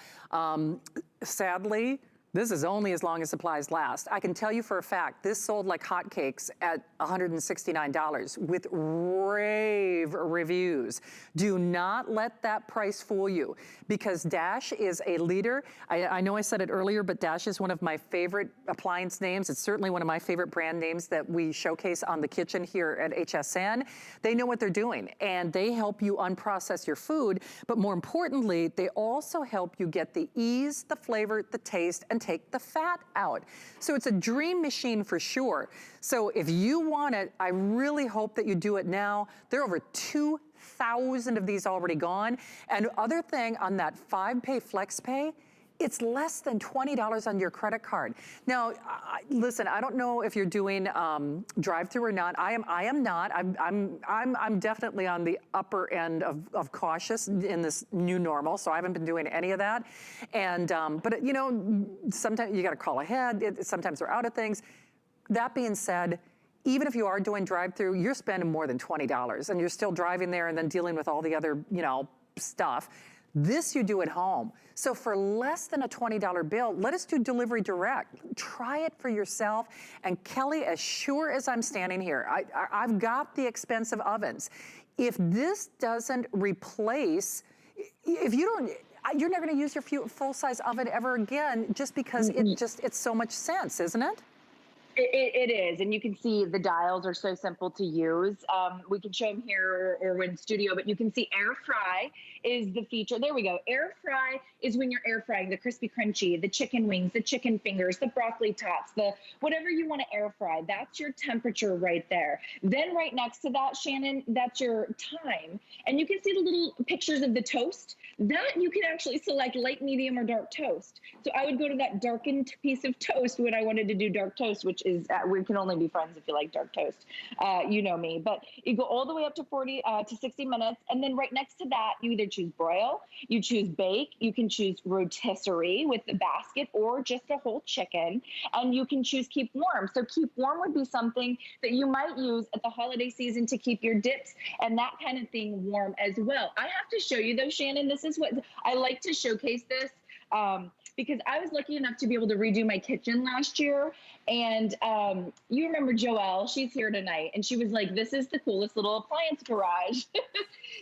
sadly, this is only as long as supplies last. I can tell you for a fact, this sold like hotcakes at $169 with rave reviews. Do not let that price fool you, because Dash is a leader. I know I said it earlier, but Dash is one of my favorite appliance names. It's certainly one of my favorite brand names that we showcase on the kitchen here at HSN. They know what they're doing, and they help you unprocess your food, but more importantly, they also help you get the ease, the flavor, the taste, and take the fat out. So it's a dream machine for sure. So if you want it, I really hope that you do it now. There are over 2,000 of these already gone. And other thing on that 5-pay flex pay, it's less than $20 on your credit card. Now, listen, I don't know if you're doing drive-through or not. I am not. I'm definitely on the upper end of cautious in this new normal, so I haven't been doing any of that. And but you know, sometimes you got to call ahead. Sometimes they're out of things. That being said, even if you are doing drive-through, you're spending more than $20, and you're still driving there and then dealing with all the other, you know, stuff. This you do at home. So for less than a $20 bill, let us do delivery direct. Try it for yourself. And Kelly, as sure as I'm standing here, I've got the expensive ovens. If this doesn't replace, if you don't, you're never gonna use your full-size oven ever again, just because it's so much sense, isn't it? It is, and you can see the dials are so simple to use. We can show them here or in studio, but you can see air fry is the feature. There we go. Air fry is when you're air frying the crispy crunchy, the chicken wings, the chicken fingers, the broccoli tots, the whatever you want to air fry. That's your temperature right there. Then right next to that, Shannon, that's your time. And you can see the little pictures of the toast. That you can actually select light, medium, or dark toast. So I would go to that darkened piece of toast when I wanted to do dark toast, which is, we can only be friends if you like dark toast. You know me. But you go all the way up to 40 to 60 minutes. And then right next to that, you either choose broil, you choose bake, you can choose rotisserie with the basket, or just a whole chicken. And you can choose keep warm. So keep warm would be something that you might use at the holiday season to keep your dips and that kind of thing warm as well. I have to show you though, Shannon, this is what I like to showcase this. Because I was lucky enough to be able to redo my kitchen last year. And you remember Joelle, she's here tonight, and she was like, this is the coolest little appliance garage.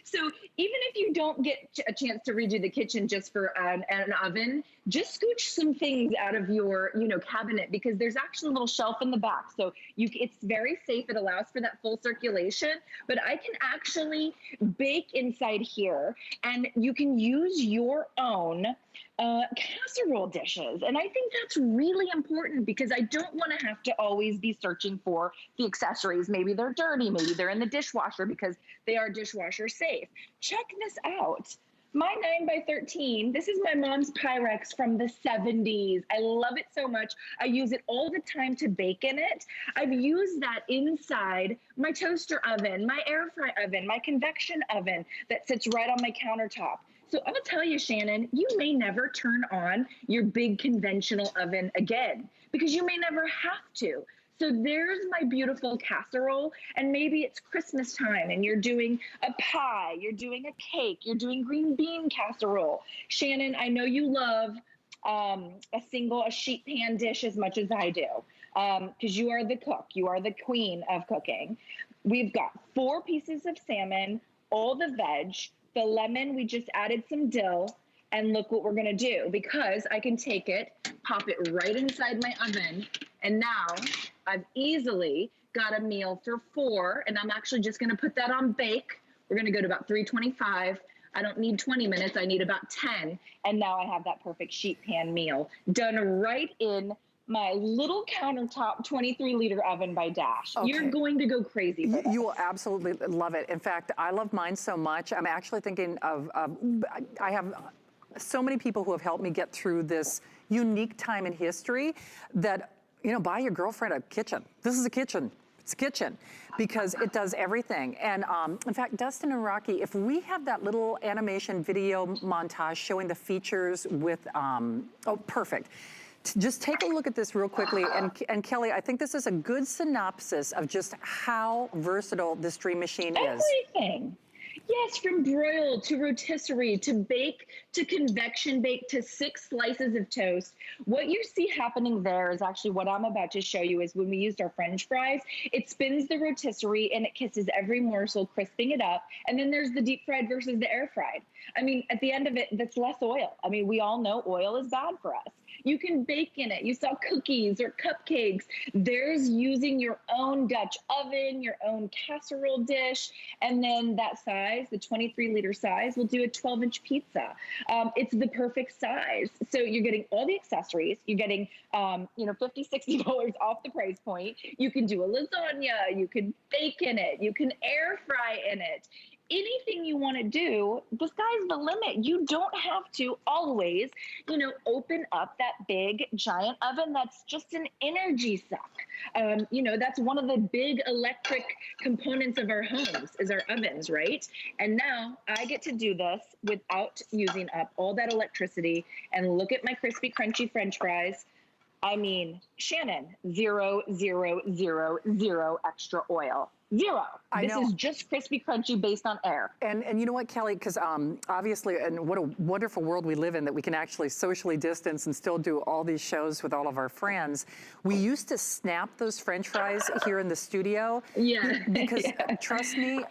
So even if you don't get a chance to redo the kitchen just for an oven, just scooch some things out of your cabinet, because there's actually a little shelf in the back. So it's very safe. It allows for that full circulation, but I can actually bake inside here, and you can use your own casserole dishes. And I think that's really important, because I don't want to have to always be searching for the accessories. Maybe they're dirty, maybe they're in the dishwasher, because they are dishwasher safe. Check this out. My 9x13, this is my mom's Pyrex from the 70s. I love it so much. I use it all the time to bake in it. I've used that inside my toaster oven, my air fry oven, my convection oven that sits right on my countertop. So I'll tell you, Shannon, you may never turn on your big conventional oven again, because you may never have to. So there's my beautiful casserole, and maybe it's Christmas time and you're doing a pie, you're doing a cake, you're doing green bean casserole. Shannon, I know you love a sheet pan dish as much as I do, because you are the cook, you are the queen of cooking. We've got 4 pieces of salmon, all the veg, the lemon, we just added some dill, and look what we're gonna do, because I can take it, pop it right inside my oven, and now I've easily got a meal for 4, and I'm actually just gonna put that on bake. We're gonna go to about 325. I don't need 20 minutes, I need about 10, and now I have that perfect sheet pan meal done right in my little countertop 23-liter oven by Dash. Okay. You're going to go crazy for this. You will absolutely love it. In fact, I love mine so much. I'm actually thinking of, I have so many people who have helped me get through this unique time in history that, buy your girlfriend a kitchen. This is a kitchen. It's a kitchen, because it does everything. And in fact, Dustin and Rocky, if we have that little animation video montage showing the features with, oh, perfect. Just take a look at this real quickly. And Kelly, I think this is a good synopsis of just how versatile this dream machine is. Everything. Yes, from broil to rotisserie to bake to convection bake to 6 slices of toast. What you see happening there is actually what I'm about to show you is when we used our French fries, it spins the rotisserie and it kisses every morsel, crisping it up. And then there's the deep fried versus the air fried. I mean, at the end of it, that's less oil. I mean, we all know oil is bad for us. You can bake in it. You saw cookies or cupcakes. There's using your own Dutch oven, your own casserole dish, and then that size, the 23-liter size, will do a 12-inch pizza. It's the perfect size. So you're getting all the accessories. You're getting, $50, $60 off the price point. You can do a lasagna. You can bake in it. You can air fry in it. Anything you want to do, the sky's the limit. You don't have to always, open up that big giant oven. That's just an energy suck. That's one of the big electric components of our homes is our ovens, right? And now I get to do this without using up all that electricity. And look at my crispy, crunchy French fries. I mean, Shannon, 0, 0, 0, 0 extra oil. 0. This is just crispy crunchy based on air. And you know what, Kelly, because obviously, and what a wonderful world we live in that we can actually socially distance and still do all these shows with all of our friends. We used to snap those French fries here in the studio. Yeah. Because trust me,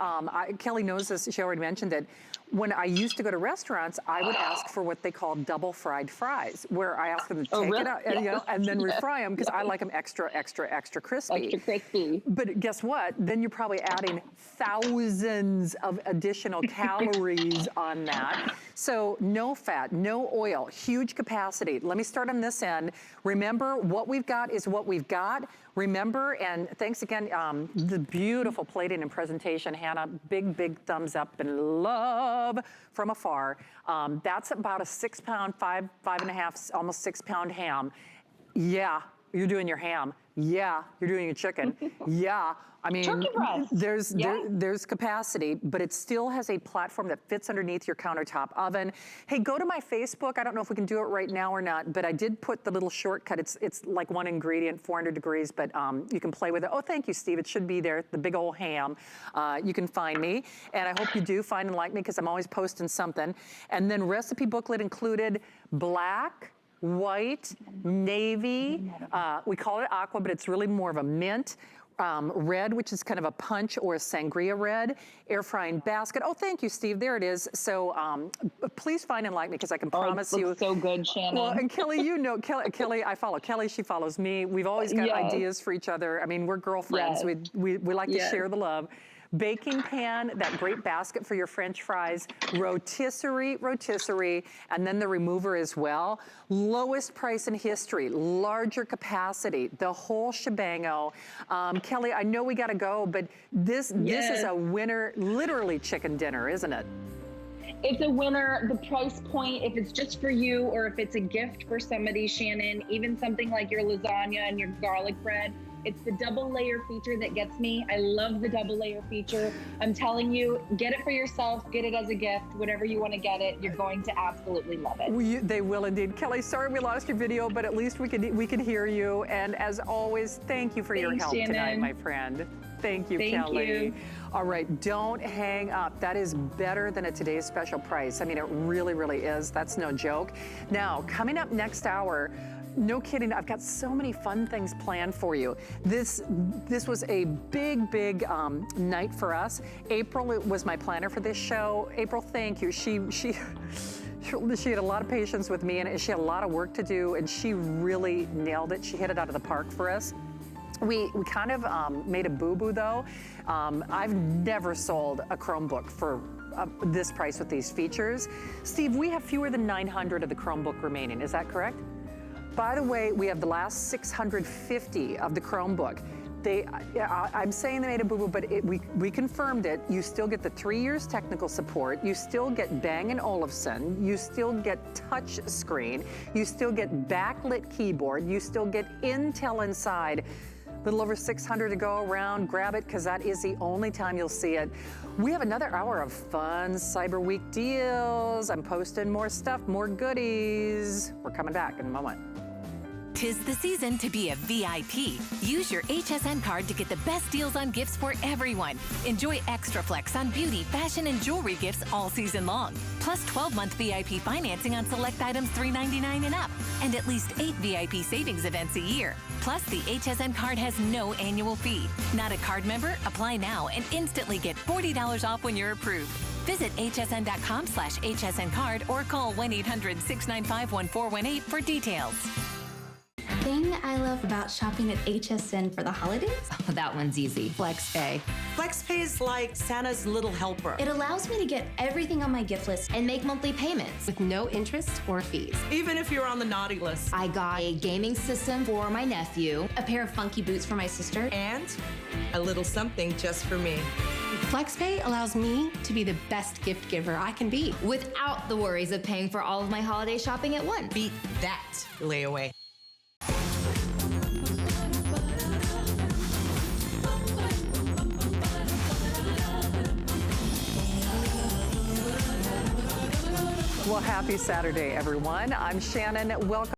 Kelly knows this, she already mentioned it. When I used to go to restaurants, I would ask for what they call double fried fries, where I ask them to take it out and then refry them because I like them extra, extra, extra crispy. Extra crispy. But guess what? Then you're probably adding thousands of additional calories on that. So no fat, no oil, huge capacity. Let me start on this end. Remember, what we've got is what we've got. Remember, and thanks again, the beautiful plating and presentation, Hannah. Big, big thumbs up and love from afar. That's about a 6-pound, 5.5, almost 6-pound ham. Yeah, you're doing your ham. Yeah, you're doing your chicken. Yeah, I mean, turkey breast. There's capacity, but it still has a platform that fits underneath your countertop oven. Hey, go to my Facebook. I don't know if we can do it right now or not, but I did put the little shortcut. It's like one ingredient, 400 degrees, but you can play with it. Oh, thank you, Steve. It should be there, the big old ham. You can find me, and I hope you do find and like me because I'm always posting something. And then recipe booklet included black, white, navy, we call it aqua, but it's really more of a mint, red, which is kind of a punch or a sangria red, air frying basket. Oh, thank you, Steve. There it is. So please find and like me because I can promise you. So good, Shannon. Well, and Kelly, Kelly, I follow Kelly. She follows me. We've always got ideas for each other. I mean, we're girlfriends. Yes. We like to share the love. Baking pan, that great basket for your French fries, rotisserie, and then the remover as well. Lowest price in history, larger capacity, the whole shebango. Kelly, I know we gotta go, but this is a winner, literally chicken dinner, isn't it? It's a winner. The price point, if it's just for you or if it's a gift for somebody, Shannon, even something like your lasagna and your garlic bread, it's the double layer feature that gets me. I love the double layer feature. I'm telling you, get it for yourself, get it as a gift, whatever you want to get it, you're going to absolutely love it. They will indeed. Kelly, sorry we lost your video, but at least we could hear you. And as always, thank you for your help tonight, my friend. Thank you, Kelly. You. All right, don't hang up. That is better than a today's special price. I mean, it really, really is. That's no joke. Now, coming up next hour, no kidding, I've got so many fun things planned for you. This was a big night for us. April was my planner for this show. April, thank you. She had a lot of patience with me, and she had a lot of work to do, and she really nailed it. She hit it out of the park for us. We kind of made a boo-boo though. I've never sold a Chromebook for this price with these features. Steve, we have fewer than 900 of the Chromebook remaining, is that correct? By the way, we have the last 650 of the Chromebook. I'm saying they made a boo-boo, but we confirmed it. You still get the 3 years technical support. You still get Bang & Olufsen. You still get touch screen. You still get backlit keyboard. You still get Intel inside. A little over 600 to go around. Grab it because that is the only time you'll see it. We have another hour of fun Cyber Week deals. I'm posting more stuff, more goodies. We're coming back in a moment. 'Tis the season to be a VIP. Use your HSN card to get the best deals on gifts for everyone. Enjoy extra flex on beauty, fashion, and jewelry gifts all season long. Plus 12-month VIP financing on select items $3.99 and up. And at least 8 VIP savings events a year. Plus, the HSN card has no annual fee. Not a card member? Apply now and instantly get $40 off when you're approved. Visit hsn.com/HSN card or call 1-800-695-1418 for details. Thing I love about shopping at HSN for the holidays? Oh, that one's easy. FlexPay. FlexPay is like Santa's little helper. It allows me to get everything on my gift list And make monthly payments with no interest or fees. Even if you're on the naughty list. I got a gaming system for my nephew, a pair of funky boots for my sister, And a little something just for me. FlexPay allows me to be the best gift giver I can be. without the worries of paying for all of my holiday shopping at once. Beat that layaway. Well, happy Saturday, everyone. I'm Shannon. Welcome.